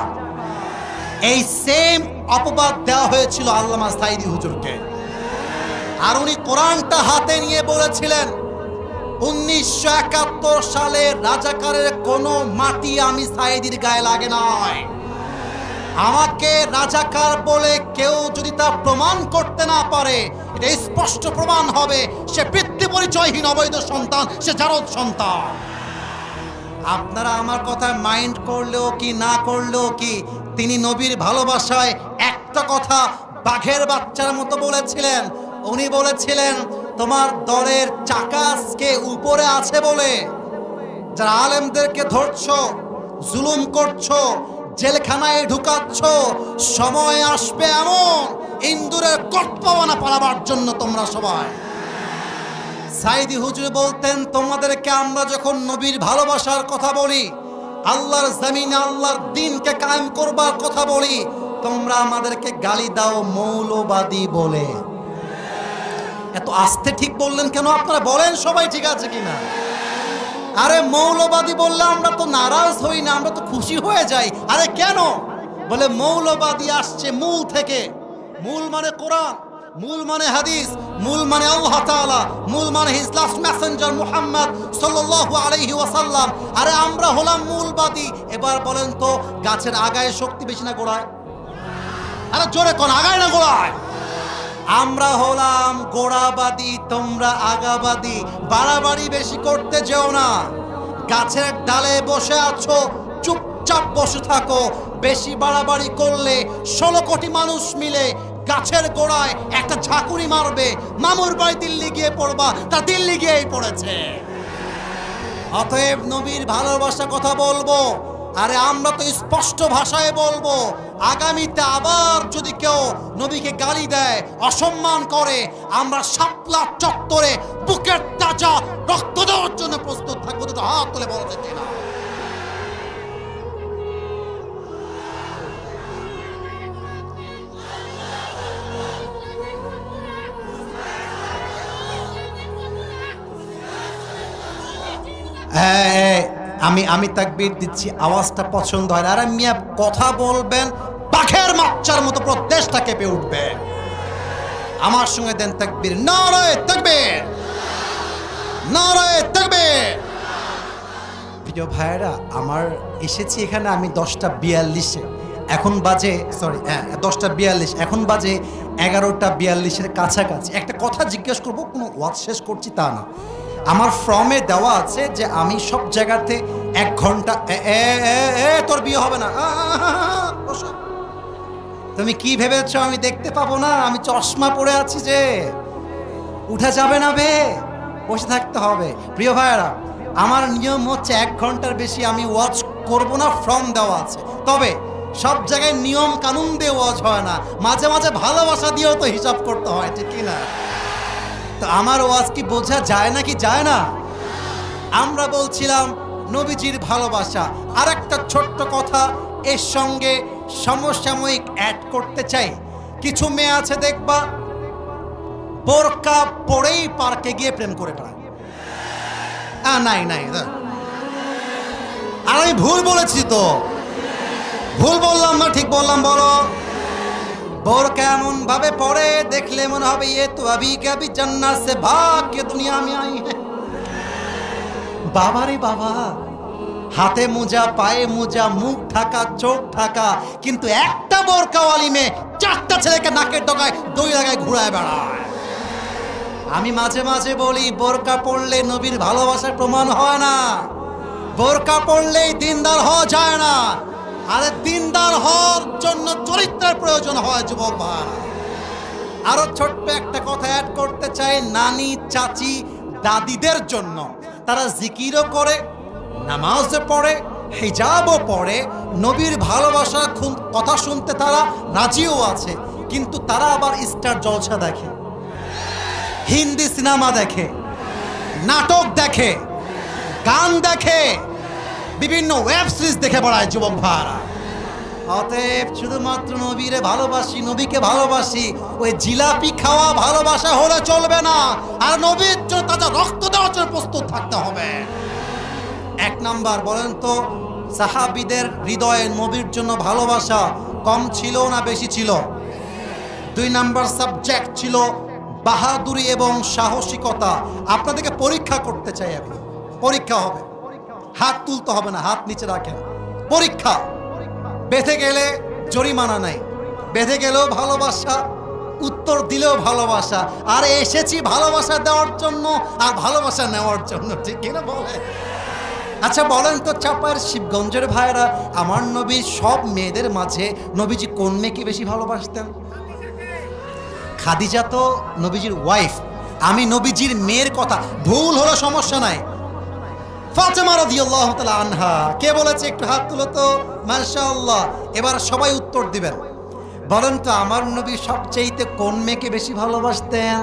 এই সেম অপবাদ দেওয়া হয়েছিল আল্লামা সাঈদী হুজুরকে। আর উনি কোরআনটা হাতে নিয়ে বলেছিলেন, 1971 সালে রাজাকারের কোনো মাটি আমি সাঈদীর গায়ে লাগে নয়। আমাকে রাজাকার বলে কেউ যদি তা প্রমাণ করতে না পারে, এটা স্পষ্ট প্রমাণ হবে সে পিতৃ পরিচয়হীন অবৈধ সন্তান, সে জারদ সন্তান। আপনারা আমার কথা মাইন্ড করলেও কি না করলেও কি, তিনি নবীর ভালোবাসায় একটা কথা বাঘের বাচ্চার মতো বলেছিলেন। উনি বলেছিলেন, তোমার দলের চাকা আজকে উপরে আছে বলে যারা আলেমদেরকে ধরছো, জুলুম করছো, জেলখানায় ঢুকাচ্ছ, সময় আসবে এমন ইন্দুরের কটপাওয়ানা পালাবার জন্য তোমরা সবাই। সাঈদী হুজুর বলতেন, তোমাদেরকে আমরা যখন নবীর ভালোবাসার কথা বলি, আল্লাহর জমিনে আল্লাহর দ্বীনকে কায়েম করবার কথা বলি, তোমরা আমাদেরকে গালি দাও মৌলবাদী বলে। এত আস্তে ঠিক বললেন কেন আপনারা? বলেন সবাই ঠিক আছে কিনা? আরে মৌলবাদী বললে আমরা তো নারাজ হই না, আমরা তো খুশি হয়ে যাই। আরে কেন? বলে মৌলবাদী আসছে মূল থেকে। মূল মানে কোরআন, মূল মানে হাদিস, মূল মানে আল্লাহ তাআলা, মূল মানে হিজ লাস্ট মেসেঞ্জার মুহাম্মদ সাল্লাল্লাহু আলাইহি ওয়াসাল্লাম। আরে আমরা হলাম মূলবাদী। এবার বলেন তো, গাছের আগায় শক্তি বেশি না গোড়ায়? আরে জোরে কোন, আগায় না গোড়ায়? আমরা হলাম গোড়াবাদী, তোমরা আগাবাদী। বাড়াবাড়ি বেশি করতে যেও না। গাছের ডালে বসে আছো, চুপচাপ বসে থাকো। বেশি বাড়াবাড়ি করলে 16 কোটি মানুষ মিলে গাছের গোড়ায় একটা ঝাঁকুনি মারবে, মামুর বাড়ি দিল্লি গিয়ে পড়বা, তা দিল্লি গিয়েই পড়েছে। অতএব নবীর ভালোবাসা কথা বলবো, আরে আমরা তো স্পষ্ট ভাষায় বলবো। আগামীতে আবার যদি কেউ নবীকে গালি দেয়, অসম্মান করে, আমরা শাপলা চত্বরে বুকের তাজা রক্ত দেওয়ার জন্য প্রস্তুত থাকবো। তো হাত তুলে বলা যেতে না। আমি তাকবীর দিচ্ছি, আওয়াজটা পছন্দ হয় না। আরে মিয়া, কথা বলবেন বাঘের বাচ্চার মতো, প্রদেশটা কেঁপে উঠবে। আমার সঙ্গে দেন তাকবীর। নারায়ে তাকবীর, নারায়ে তাকবীর। প্রিয় ভাইরা আমার, এসেছি এখানে আমি 10:42-এ, এখন বাজে 10:42, এখন বাজে 11:42-এর কাছাকাছি। একটা কথা জিজ্ঞেস করবো, কোনো ওয়াজ শেষ করছি তা না। আমার ফর্মে দেওয়া আছে যে আমি সব জায়গাতে 1 ঘন্টা। তোর বিয়ে হবে না। তুমি কি ভেবেছ আমি দেখতে পাবো না? আমি চশমা পরে আছি যে, উঠা যাবে না বে, বসে থাকতে হবে। প্রিয় ভাইয়েরা, আমার নিয়ম হচ্ছে 1 ঘন্টার বেশি আমি ওয়াজ করব না, ফর্ম দেওয়া আছে। তবে সব জায়গায় নিয়ম কানুন দিয়ে ওয়াজ হয় না, মাঝে মাঝে ভালোবাসা দিয়েও তো হিসাব করতে হয়, ঠিক কিনা? তো আমার ওয়াজ কি বোঝা যায় না কি যায় না? আমরা বলছিলাম নবীজির ভালোবাসা। আর একটা ছোট্ট কথা এর সঙ্গে সমসাময়িক অ্যাড করতে চাই। কিছু মেয়ে আছে দেখবা, বোরকা পরেই পার্কে গিয়ে প্রেম করে বেড়ায়। নাই, আর আমি ভুল বলেছি তো? ভুল বললাম না ঠিক বললাম? বলো। বোরকা এমন ভাবে পড়ে দেখলে মনে হবে ये तो अभी क्या भी जन्नत से भाग के दुनिया में आई है। বাবা রে বাবা, হাতে মোজা, পায়ে মোজা, মুখ ঢাকা, চোখ ঢাকা, কিন্তু একটা বোরকাওয়ালি মেয়ে 4টা ছেলেকে নাকের ডগায় দই লাগায় ঘুরায় বেড়ায়। আমি মাঝে মাঝে বলি, বোরকা পড়লে নবীর ভালোবাসার প্রমাণ হয় না, বোরকা পড়লেই দিনদার হওয়া যায় না। আরে দিনদার হওয়ার জন্য চরিত্রের প্রয়োজন হয় যুবক ভাই। আরো ছোট্ট একটা কথা অ্যাড করতে চাই, নানি, চাচি, দাদিদের জন্য। তারা জিকিরও করে, নামাজও পড়ে, হিজাবও পড়ে, নবীর ভালোবাসার কথা শুনতে তারা রাজিও আছে, কিন্তু তারা আবার স্টার জলসা দেখে, হিন্দি সিনেমা দেখে, নাটক দেখে, গান দেখে, বিভিন্ন ওয়েব সিরিজ দেখে বেড়ায় যুবক ভাইরা। অতএব শুধুমাত্র নবীরে ভালোবাসি, নবীকে ভালোবাসি, ওই জিলাপি খাওয়া ভালোবাসা হলে চলবে না। আর নবীর জন্য তাজা রক্ত দেওয়ার জন্য প্রস্তুত থাকতে হবে। 1 নাম্বার, বলেন তো সাহাবীদের হৃদয়ে নবীর জন্য ভালোবাসা কম ছিল না বেশি ছিল? 2 নাম্বার সাবজেক্ট ছিল বাহাদুরি এবং সাহসিকতা। আপনাদেরকে পরীক্ষা করতে চাই আমি। পরীক্ষা হবে, হাত তুলতে হবে না, হাত নিচে রাখেন। পরীক্ষা। বেঁধে গেলে জরিমানা নাই, বেঁধে গেলেও ভালোবাসা, উত্তর দিলেও ভালোবাসা। আর এসেছি ভালোবাসা দেওয়ার জন্য আর ভালোবাসা নেওয়ার জন্য, ঠিক কিনা বলে? আচ্ছা বলেন তো চাপার শিবগঞ্জের ভাইরা, আমার নবীর সব মেয়েদের মাঝে নবীজি কোন মেয়েকে বেশি ভালোবাসতেন? খাদিজা তো নবীজির ওয়াইফ, আমি নবীজির মেয়ের কথা, ভুল হলো সমস্যা নাই। ফাতেমা রাদিয়াল্লাহু তাআলা আনহা, কে বলেছে একটু হাত তুলো তো? মাশাআল্লাহ। এবার সবাই উত্তর দিবেন। বলেন তো আমার নবী সবচেয়ে কোন মেয়েকে বেশি ভালোবাসতেন?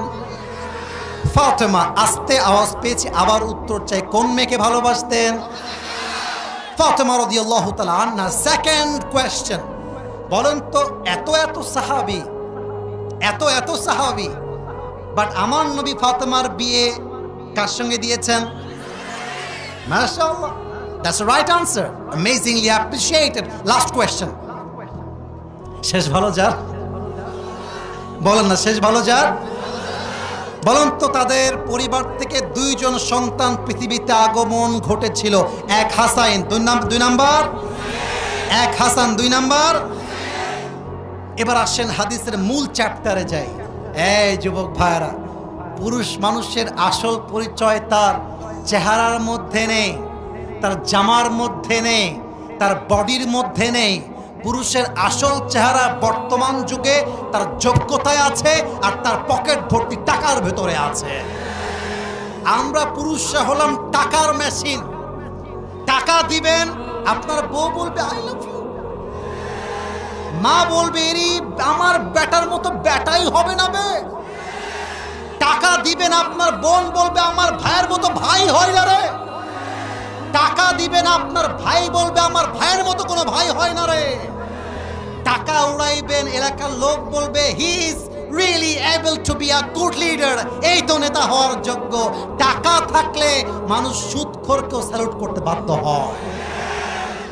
ফাতেমা। আস্তে আওয়াজ পেয়েছি, আবার উত্তর চাই, কোন মেয়েকে ভালোবাসতেন? ফাতেমা রাদিয়াল্লাহু তাআলা আনহা। সেকেন্ড কোয়েশ্চেন, বলেন তো এত সাহাবী, এত সাহাবী, বাট আমার নবী ফাতেমার বিয়ে কার সঙ্গে দিয়েছেন? মাশাআল্লাহ, that's the right answer, amazingly appreciated. Last question, শেষ ভালো যার? বলেন না শেষ ভালো যার? বলুন তো তাদের পরিবার থেকে 2 জন সন্তান পৃথিবীতে আগমন ঘটেছিল। 1 হাসান, 2 নাম্বার 1 হাসান, 2 নাম্বার। এবার আসেন হাদিসের মূল চ্যাপ্টারে যাই। এই যুবক ভাইরা, পুরুষ মানুষের আসল পরিচয় তার চেহারার মধ্যে নেই, তার জামার মধ্যে নেই, তার বডির মধ্যে নেই। পুরুষের আসল চেহারা বর্তমান যুগে তার যোগ্যতায় আছে আর তার পকেট ভর্তি টাকার ভেতরে আছে। আমরা পুরুষরা হলাম টাকার মেশিন। টাকা দিবেন, আপনার বউ বলবে আই লাভ ইউ, মা বলবে এরি আমার বেটার মতো বেটাই হবে না বে। টাকা দিবেন, আপনার বোন বলবে আমার ভাইয়ের মতো ভাই হয় না রে। টাকা দিবেন, আপনার ভাই বলবে আমার ভাইয়ের মতো কোনো ভাই হয় না রে। টাকা উড়াইবেন, এলাকার লোক বলবে he is really able to be a good leader, এই তো নেতা হওয়ার যোগ্য। টাকা থাকলে মানুষ সুদখোরকেও স্যালুট করতে বাধ্য হয়।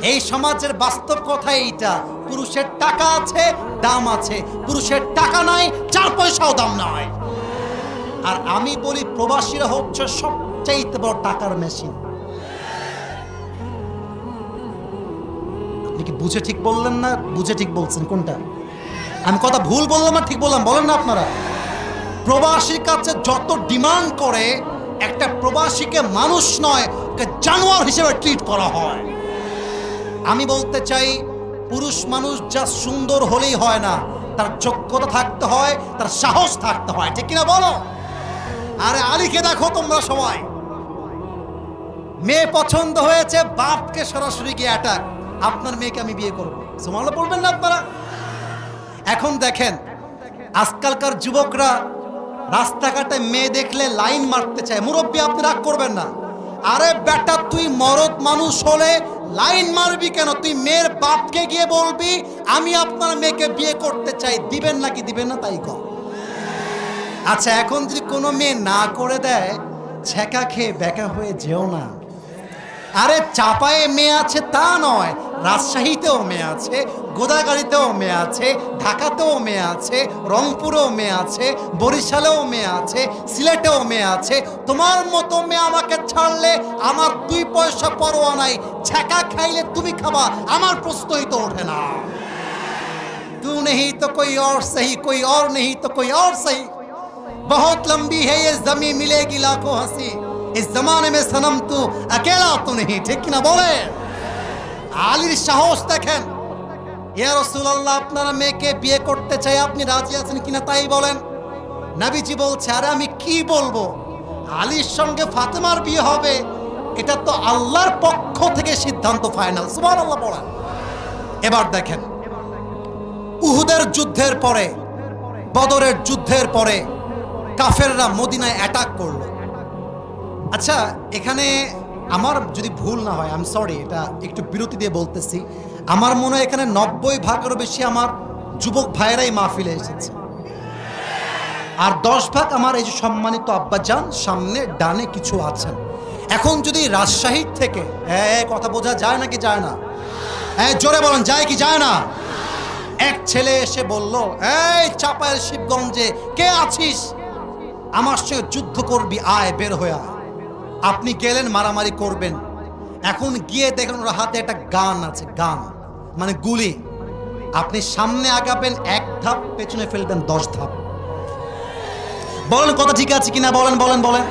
এই সমাজের বাস্তব কথা এইটা। পুরুষের টাকা আছে, দাম আছে, পুরুষের টাকা নাই, 4 পয়সাও দাম নাই। আর আমি বলি প্রবাসীরা হচ্ছে সবচাইতে বড় টাকার মেশিন। আপনি কি বুঝে ঠিক বললেন না বুঝে ঠিক বলছেন? কোনটা? আমি কথা ভুল বললাম না ঠিক বললাম? বলেন না আপনারা। প্রবাসীর কাছে যত ডিমান্ড করে, একটা প্রবাসীকে মানুষ নয়, ওকে জানোয়ার হিসেবে ট্রিট করা হয়। আমি বলতে চাই, পুরুষ মানুষ যা সুন্দর হলেই হয় না, তার যোগ্যতা থাকতে হয়, তার সাহস থাকতে হয়, ঠিক কিনা বলো? আরে আলীকে দেখো তোমরা সবাই, মেয়ে পছন্দ হয়েছে, বাপকে সরাসরি গিয়ে অ্যাটাক, আপনার মেয়েকে আমি বিয়ে করবো। সুবহানাল্লাহ বলবেন না আপনারা? এখন দেখেন আজকালকার যুবকরা রাস্তাঘাটে মেয়ে দেখলে লাইন মারতে চায়। মুরব্বী আপনি রাগ করবেন না। আরে বেটা, তুই মরদ মানুষ হলে লাইন মারবি কেন? তুই মেয়ের বাপকে গিয়ে বলবি আমি আপনার মেয়েকে বিয়ে করতে চাই, দিবেন নাকি দিবেন না তাই কর। আচ্ছা এখন যদি কোনো মেয়ে না করে দেয়, ছেঁকা খেয়ে বেকা হয়ে যেও না। আরে চাপায়ে মেয়ে আছে তা নয়, রাজশাহীতেও মেয়ে আছে, গোদাগাড়িতেও মেয়ে আছে, ঢাকাতেও মেয়ে আছে, রংপুরেও মেয়ে আছে, বরিশালেও মেয়ে আছে, সিলেটেও মেয়ে আছে। তোমার মতো মেয়ে আমাকে ছাড়লে আমার 2 পয়সা পরোয়া নাই। ছ্যাঁকা খাইলে তুমি খাবা, আমার প্রশ্নই তো ওঠে না। तू नहीं तो कोई और सही, कोई और नहीं तो कोई और सही। बहुत लंबी है ये जमीन, मिलेगी लाखों हंसी। इस जमाने में सनम तू अकेला तो नहीं। ठीक ना बोले? আলীর সাহস দেখেন। ইয়া রাসূলুল্লাহ, আপনারা মেয়েকে বিয়ে করতে চাই, আপনি রাজি আছেন কিনা তাই বলেন। নবীজি বলছে, আরে আমি কি বলবো, আলীর সঙ্গে ফাতেমার বিয়ে হবে, এটা তো আল্লাহর পক্ষ থেকে সিদ্ধান্ত, ফাইনাল। সুবহানাল্লাহ বলেন। এবার দেখেন, উহুদের যুদ্ধের পরে, বদরের যুদ্ধের পরে কাফেররা মদিনায় অ্যাটাক করলো। আচ্ছা, এখানে আমার যদি ভুল না হয়, আই এম সরি, এটা একটু বিরতি দিয়ে বলতেছি, আমার মনে হয় এখানে 90% বেশি আমার যুবক ভাইয়েরাই মাহফিলে এসেছে, আর 10% আমার এই যে সম্মানিত আব্বাজান সামনে ডানে কিছু আছেন। এখন যদি রাজশাহী থেকে কথা বোঝা যায় নাকি যায় না? জোরে বলেন, যায় কি যায় না? এক ছেলে এসে বলল, এই চাপায়ের শিবগঞ্জে কে আছিস, আমার সঙ্গে যুদ্ধ করবি, আয়, বের হয়ে আয়। আপনি গেলেন, মারামারি করবেন। এখন গিয়ে দেখেন ওর হাতে একটা গান আছে, গান মানে গুলি। আপনি সামনে আগাবেন 1 ধাপ, পেছনে ফেলবেন 10 ধাপ। বলেন কথা ঠিক আছে কিনা, বলেন বলেন বলেন।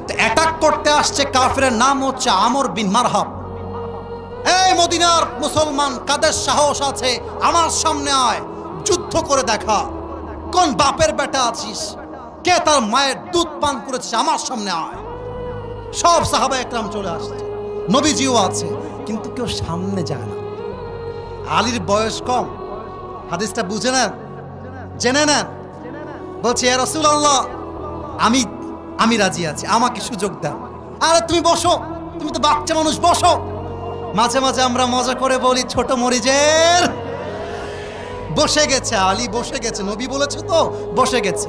তো অ্যাটাক করতে আসছে কাফেরের নাম হচ্ছে আমর বিন মারহাব। এই মদিনার মুসলমান, কাদের সাহস আছে, আমার সামনে আয়, যুদ্ধ করে দেখা। কোন বাপের বেটা আছিস, কে তার মায়ের দুধ পান করেছিস, আমার সামনে আয়। সব সাহাবা একরাম চলে আসছে, নবীজিও আছে, কিন্তু কেউ সামনে যায় না। আলীর বয়স কম, হাদিসটা বুঝে নেন, জেনে নেন। বলছে, ইয়া রাসূলুল্লাহ, আমি রাজি আছি, আমাকে সুযোগ দেন। আরে তুমি বসো, তুমি তো বাচ্চা মানুষ, বসো। মাঝে মাঝে আমরা মজা করে বলি, ছোট মরিজের বসে গেছে, আলী বসে গেছে, নবী বলেছে তো বসে গেছে।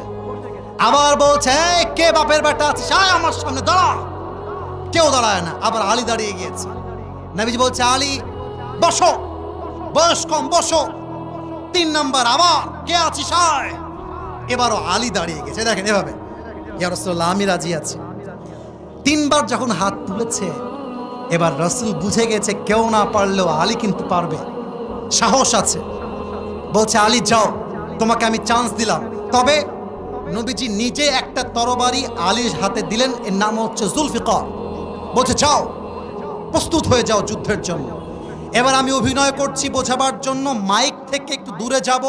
আবার বলছে, কে বাপের বেটা আছিস, আয় আমার সামনে দাঁড়া। কেউ দাঁড়ায় না, আবার আলী দাঁড়িয়ে গিয়েছে। নবীজি বলছে, আলী বসো, বয়স কম, বসো। 3 নাম্বার, আবার কে আছিস, আয়। এবারও আলী দাঁড়িয়ে গেছে, দেখেন এভাবে, ইয়া রাসূলুল্লাহ, আমি রাজি আছি। 3 বার যখন হাত তুলেছে, এবার রাসূল বুঝে গেছে কেউ না পারলেও আলী কিন্তু পারবে, সাহস আছে। বলছে, আলী যাও, তোমাকে আমি চান্স দিলাম। তবে নবীজি নিজে একটা তরবারি আলীর হাতে দিলেন, এর নাম হচ্ছে জুলফিকার। বলছে, যাও, প্রস্তুত হয়ে যাও যুদ্ধের জন্য। এবার আমি অভিনয় করছি বোঝাবার জন্য, মাইক থেকে একটু দূরে যাব,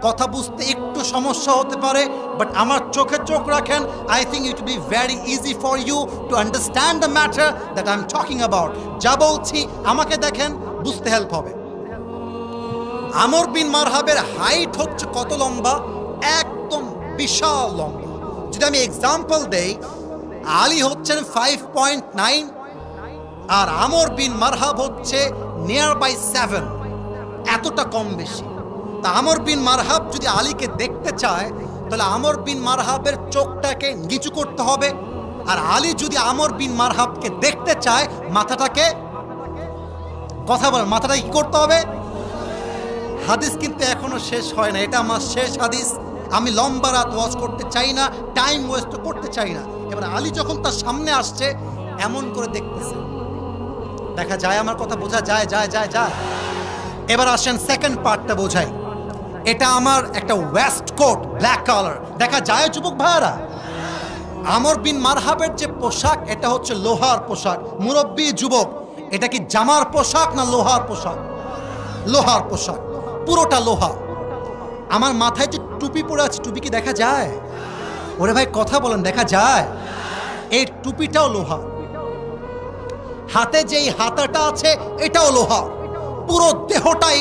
কথা বুঝতে একটু সমস্যা হতে পারে, বাট আমার চোখে চোখ রাখেন। I think it be very easy for you to understand the matter that I am talking about. যা বলছি আমাকে দেখেন, বুঝতে হেল্প হবে। আমর বিন মারহাবের হাইট হচ্ছে কত লম্বা, একদম বিশাল লম্বা। যদি আমি এক্সাম্পল দেই, আলী হচ্ছেন 5.9 আর আমর বিন মারহাব হচ্ছে নিয়ার বাই 7, এতটা কম বেশি। তা আমর বিন মারহাব যদি আলীকে দেখতে চায়, তাহলে আমর বিন মারহাবের চোখটাকে নিচু করতে হবে, আর আলী যদি আমর বিন মারহাবকে দেখতে চায়, মাথাটাকে, কথা বলেন, মাথাটা কি করতে হবে? হাদিস কিন্তু এখনো শেষ হয় না, এটা আমার শেষ হাদিস। আমি লম্বা রাত ওয়াজ করতে চাই না, টাইম ওয়েস্ট করতে চাই না। এবার আলী যখন তার সামনে আসছে, এমন করে দেখতেছে, দেখা যায়, আমার কথা বোঝা যায় যায় যায় যায়। এবার আসেন সেকেন্ড পার্টটা বোঝাই। এটা আমার একটা ওয়েস্ট কোট, ব্ল্যাক কালার, দেখা যায় যুবক ভাইরা। আমর বিন মারহাবের যে পোশাক, এটা হচ্ছে লোহার পোশাক। মুরব্বী যুবক, এটা কি জামার পোশাক না লোহার পোশাক? লোহার পোশাক, পুরোটা লোহা। আমার মাথায় যে টুপি পরে আছে, টুপি কি দেখা যায়? ওরে ভাই কথা বলেন, দেখা যায়? এই টুপিটাও লোহা। হাতে যেই হাতাটা আছে, এটাও লোহা। পুরো দেহটাই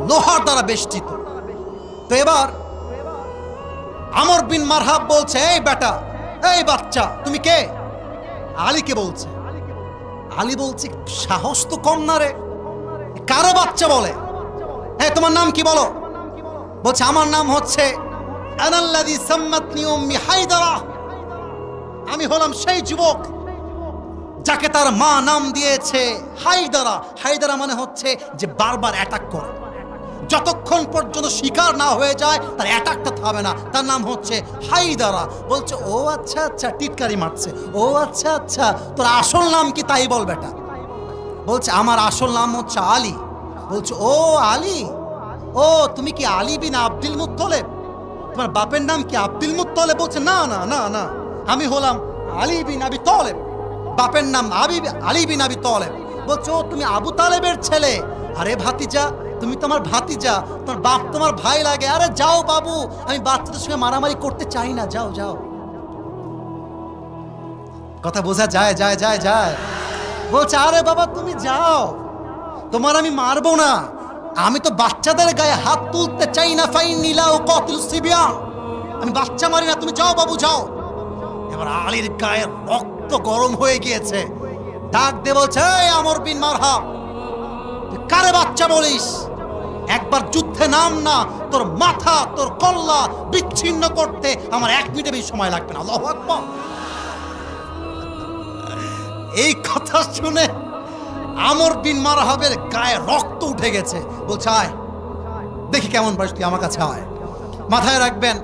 লোহার দ্বারা বেষ্টিত। তো এবার আমর বিন মারহাব বলছে, এই বেটা, এই বাচ্চা, তুমি কে? আলীকে বলছে। আলী বলছে, সাহস তো কম না রে, কারো বাচ্চা বলে। হ্যাঁ, তোমার নাম কি বলো? বলছে, আমার নাম হচ্ছে আনাল্লাযী সাম্মাতনি উম্মি হায়দারা। আমি হলাম সেই যুবক যাকে তার মা নাম দিয়েছে হায়দারা। হায়দারা মানে হচ্ছে যে বারবার অ্যাটাক করে, যতক্ষণ পর্যন্ত শিকার না হয়ে যায় তার অ্যাটাকটা থামে না, তার নাম হচ্ছে হায়দারা। বলছে ও আচ্ছা আচ্ছা, টিটকারি মারছে, ও আচ্ছা আচ্ছা, তোর আসল নাম কি তাই বল বেটা। বলছে আমার আসল নাম হচ্ছে আলী। বলছে ও আলী, ও তুমি কি আলী বিন আব্দুল মুত্তলিব, তোমার বাপের নাম কি আব্দুল মুত্তলিব? বলছে না না না না, আমি হলাম আলী বিন আবি তালেব, বাপের নাম আলী বিন আবি তালেব। বলছে ও তুমি আবু তালেবের ছেলে? আরে ভাতিজা, তুমি তোমার ভাতিজা, তোমার বাপ তোমার ভাই লাগে। আরে যাও বাবু, আমি বাচ্চাদের সঙ্গে মারামারি করতে চাই না, যাও যাও। কথা বোঝা যায় যায় যায় যায়। বলছে আরে বাবা তুমি যাও, তোমার আমি মারবো না, আমি তো বাচ্চাদের গায়ে হাত তুলতে চাই না। ফাইন নীলা ও কতিল সিবিয়ান, আমি বাচ্চা মারি না, তুমি যাও বাবু যাও। এবার আলীর গায়ে রক্ত গরম হয়ে গিয়েছে, ডাক দে বলছে এই আমর বিন মারহাব, তুই কারে বাচ্চা বলিস? একবার যুদ্ধে নাম না, তোর মাথা তোর কল্লা বিচ্ছিন্ন করতে আমার 1 মিনিট বেশি সময় লাগবে না। আল্লাহু আকবার। এই কথা শুনে আমর বিন মারহাবের গায়ে রক্ত উঠে গেছে। বলছে আয় দেখি কেমন পারিস তুই, আমার কাছে আয়। মাথায় রাখবেন,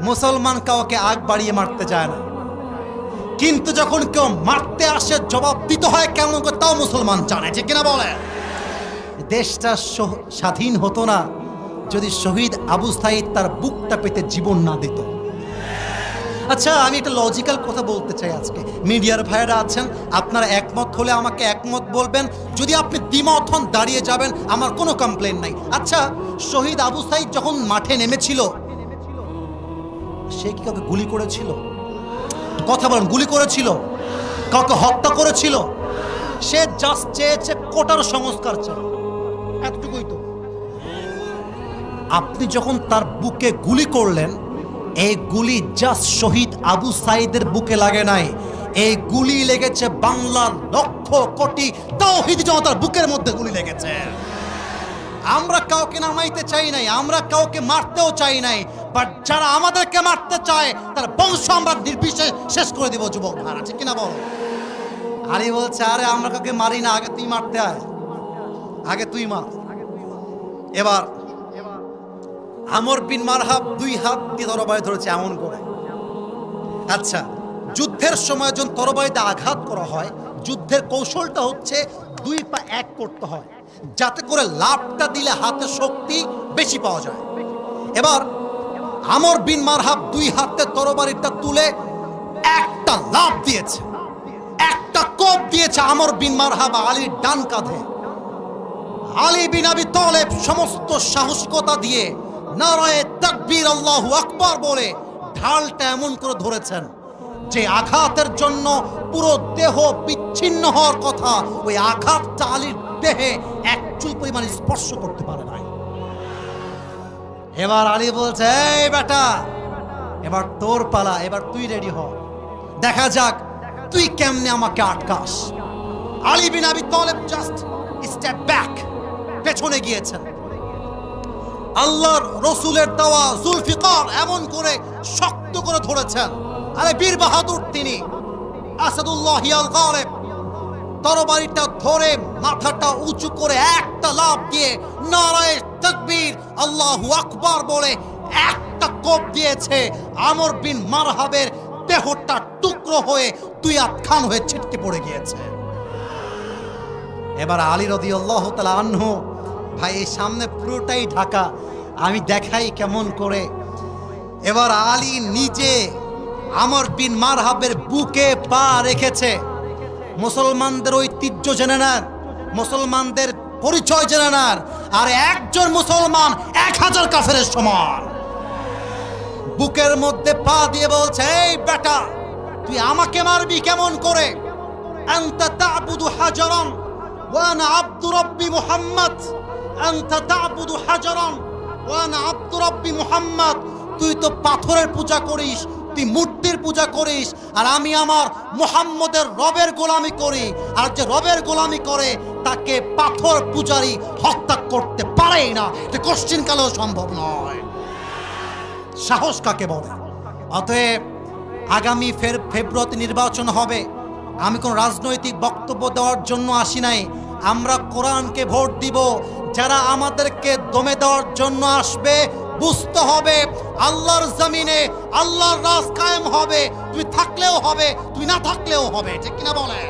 মুসলমান কাউকে আগ বাড়িয়ে মারতে যায় না, কিন্তু যখন কেউ মারতে আসে জবাব দিতে হয় কেমন করে, তাও মুসলমান জানে, ঠিক কিনা বলে? দেশটা স্বাধীন হতো না যদি শহীদ আবু সাঈদ তার বুকটা পেতে জীবন না দিত। আচ্ছা আমি একটা লজিক্যাল কথা বলতে চাই আজকে, মিডিয়ার ভাইয়েরা আছেন, আপনারা একমত হলে আমাকে একমত বলবেন, যদি আপনি দ্বিমত হন দাঁড়িয়ে যাবেন, আমার কোনো কমপ্লেন নাই। আচ্ছা শহীদ আবু সাঈদ যখন মাঠে নেমেছিল, সে কি কাউকে গুলি করেছিল? কথা বলেন, গুলি করেছিল? কাউকে হত্যা করেছিল? সে জাস্ট চেয়েছে কোটার সংস্কার চায়, এতটুকুই তো। আপনি যখন তার বুকে গুলি করলেন, এই গুলি জাস্ট শহীদ আবু সাঈদের বুকে লাগে নাই, এই গুলি লেগেছে বাংলার লক্ষ কোটি তাওহীদি জনতার বুকের মধ্যে গুলি লেগেছে। আমরা কাউকে নামাইতে চাই নাই, আমরা কাউকে মারতেও চাই নাই, বাট যারা আমাদেরকে মারতে চায় তার বংশ আমরা নির্বিশেষে শেষ করে দিব। যুবক ভাড়া, ঠিক কিনা বল? আলী বলছে আরে আমরা কাউকে মারি না, আগে তুই মারতে আয়, আগে তুই মার। এবার আমর বিন মারহাব 2 হাত দিয়ে তরবারি ধরেছে এমন করে। আচ্ছা যুদ্ধের সময় যখন তরবারিতে আঘাত করা হয়, যুদ্ধের কৌশলটা হচ্ছে 2 পা এক করতে হয়, যাতে করে লাফটা দিলে হাতে শক্তি বেশি পাওয়া যায়। এবার আমর বিন মারহাব 2 হাতে তরবারিটা তুলে একটা লাফ দিয়েছে, একটা কোপ দিয়েছে আমর বিন মারহাব আলীর ডান কাঁধে। আলী বিন আবি তালেব সমস্ত সাহসিকতা দিয়ে নারায়ে তাকবীর আল্লাহু আকবার বলে ঢালটা এমন করে ধরেছেন যে আঘাতের জন্য পুরো দেহ বিচ্ছিন্ন হওয়ার কথা, ওই আঘাতটা আলীর দেহে 1 চুল পরিমাণ স্পর্শ করতে পারে নাই। এবার আলী বলছে এই বেটা, এবার তোর পালা, এবার তুই রেডি হ, দেখা যাক তুই কেমনে আমাকে আটকাস। আলী বিন আবি তালেব জাস্ট স্টেপ ব্যাক, পেছনে গিয়েছেন। আল্লাহর রসুলের দেওয়া জুলফিকার এমন করে শক্ত করে ধরেছেন। আরে বীর বাহাদুর তিনি, আসাদুল্লাহ আল গালিব, তরবারিটা ধরে মাথাটা উঁচু করে একটা লাফ দিয়ে নারায়ে তাকবীর আল্লাহু আকবার বলে একটা কোপ দিয়েছে। আমর বিন মারহাবের দেহটা টুকরো হয়ে 2 আধখান হয়ে ছিটকে পড়ে গিয়েছে। এবার আলী রাদিয়াল্লাহু তাআলা আনহু, ভাই এই সামনে পুরোটাই ঢাকা, আমি দেখাই কেমন করে। এবার আলী নিজে আমর বিন মারহাবের বুকে পা রেখেছে। মুসলমানদের ঐতিহ্য জেনে নেন, মুসলমানদের পরিচয় জেনে নেন, আর একজন মুসলমান 1000 কাফেরের সমান। বুকের মধ্যে পা দিয়ে বলছে এই বেটা, তুই আমাকে মারবি কেমন করে? আনতা তা'বুদু হাজারান ওয়া আনা আব্দু রাব্বি মুহাম্মদ, আনতা তা'বুদু হাজারান ওয়া আনা আব্দু রাব্বি মুহাম্মদ, তুই তো পাথরের পূজা করিস, তুই মূর্তির পূজা করিস, আর আমি আমার মুহাম্মদের রবের গোলামি করি। আর যে রবের গোলামি করে তাকে পাথর পূজারী হত্যা করতে পারেই না, এটা কোশ্চিন কালেও সম্ভব নয়। সাহস কাকে বলে? অতএব আগামী ফেব্রুয়ারিতে নির্বাচন হবে, আমি কোন রাজনৈতিক বক্তব্য দেওয়ার জন্য আসি নাই। আমরা কোরআনকে ভোট দিব। যারা আমাদেরকে দমে দেওয়ার জন্য আসবে, বুঝতে হবে আল্লাহর জমিনে আল্লাহর রাজ কায়েম হবে। তুমি থাকলেও হবে, তুমি না থাকলেও হবে, ঠিক কিনা বলে?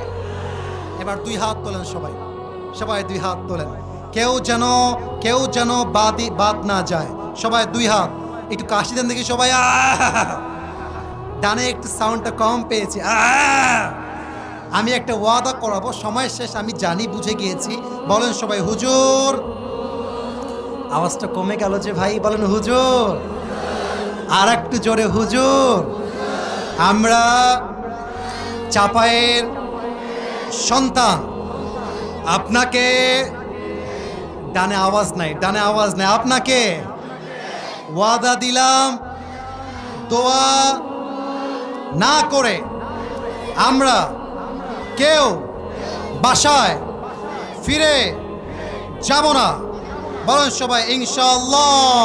এবার দুই হাত তোলেন সবাই, সবাই দুই হাত তোলেন। কেউ যেন বাদ না যায়। সবাই দুই হাত, একটু কাশি দেন দেখি সবাই। ডানে একটু সাউন্ডটা কম পেয়েছি। আমি একটা ওয়াদা করাবো, সময় শেষ, আমি জানি, বুঝে গিয়েছি। বলেন সবাই হুজুর। আওয়াজটা কমে গেল যে ভাই, বলেন হুজুর। আর একটু জোরে হুজুর। আমরা চাপায়ের সন্তান, আপনাকে ডানে আওয়াজ নাই, আপনাকে ওয়াদা দিলাম, দোয়া না করে আমরা কেউ বাসায় ফিরে যাব না। বলেন সবাই ইনশাআল্লাহ।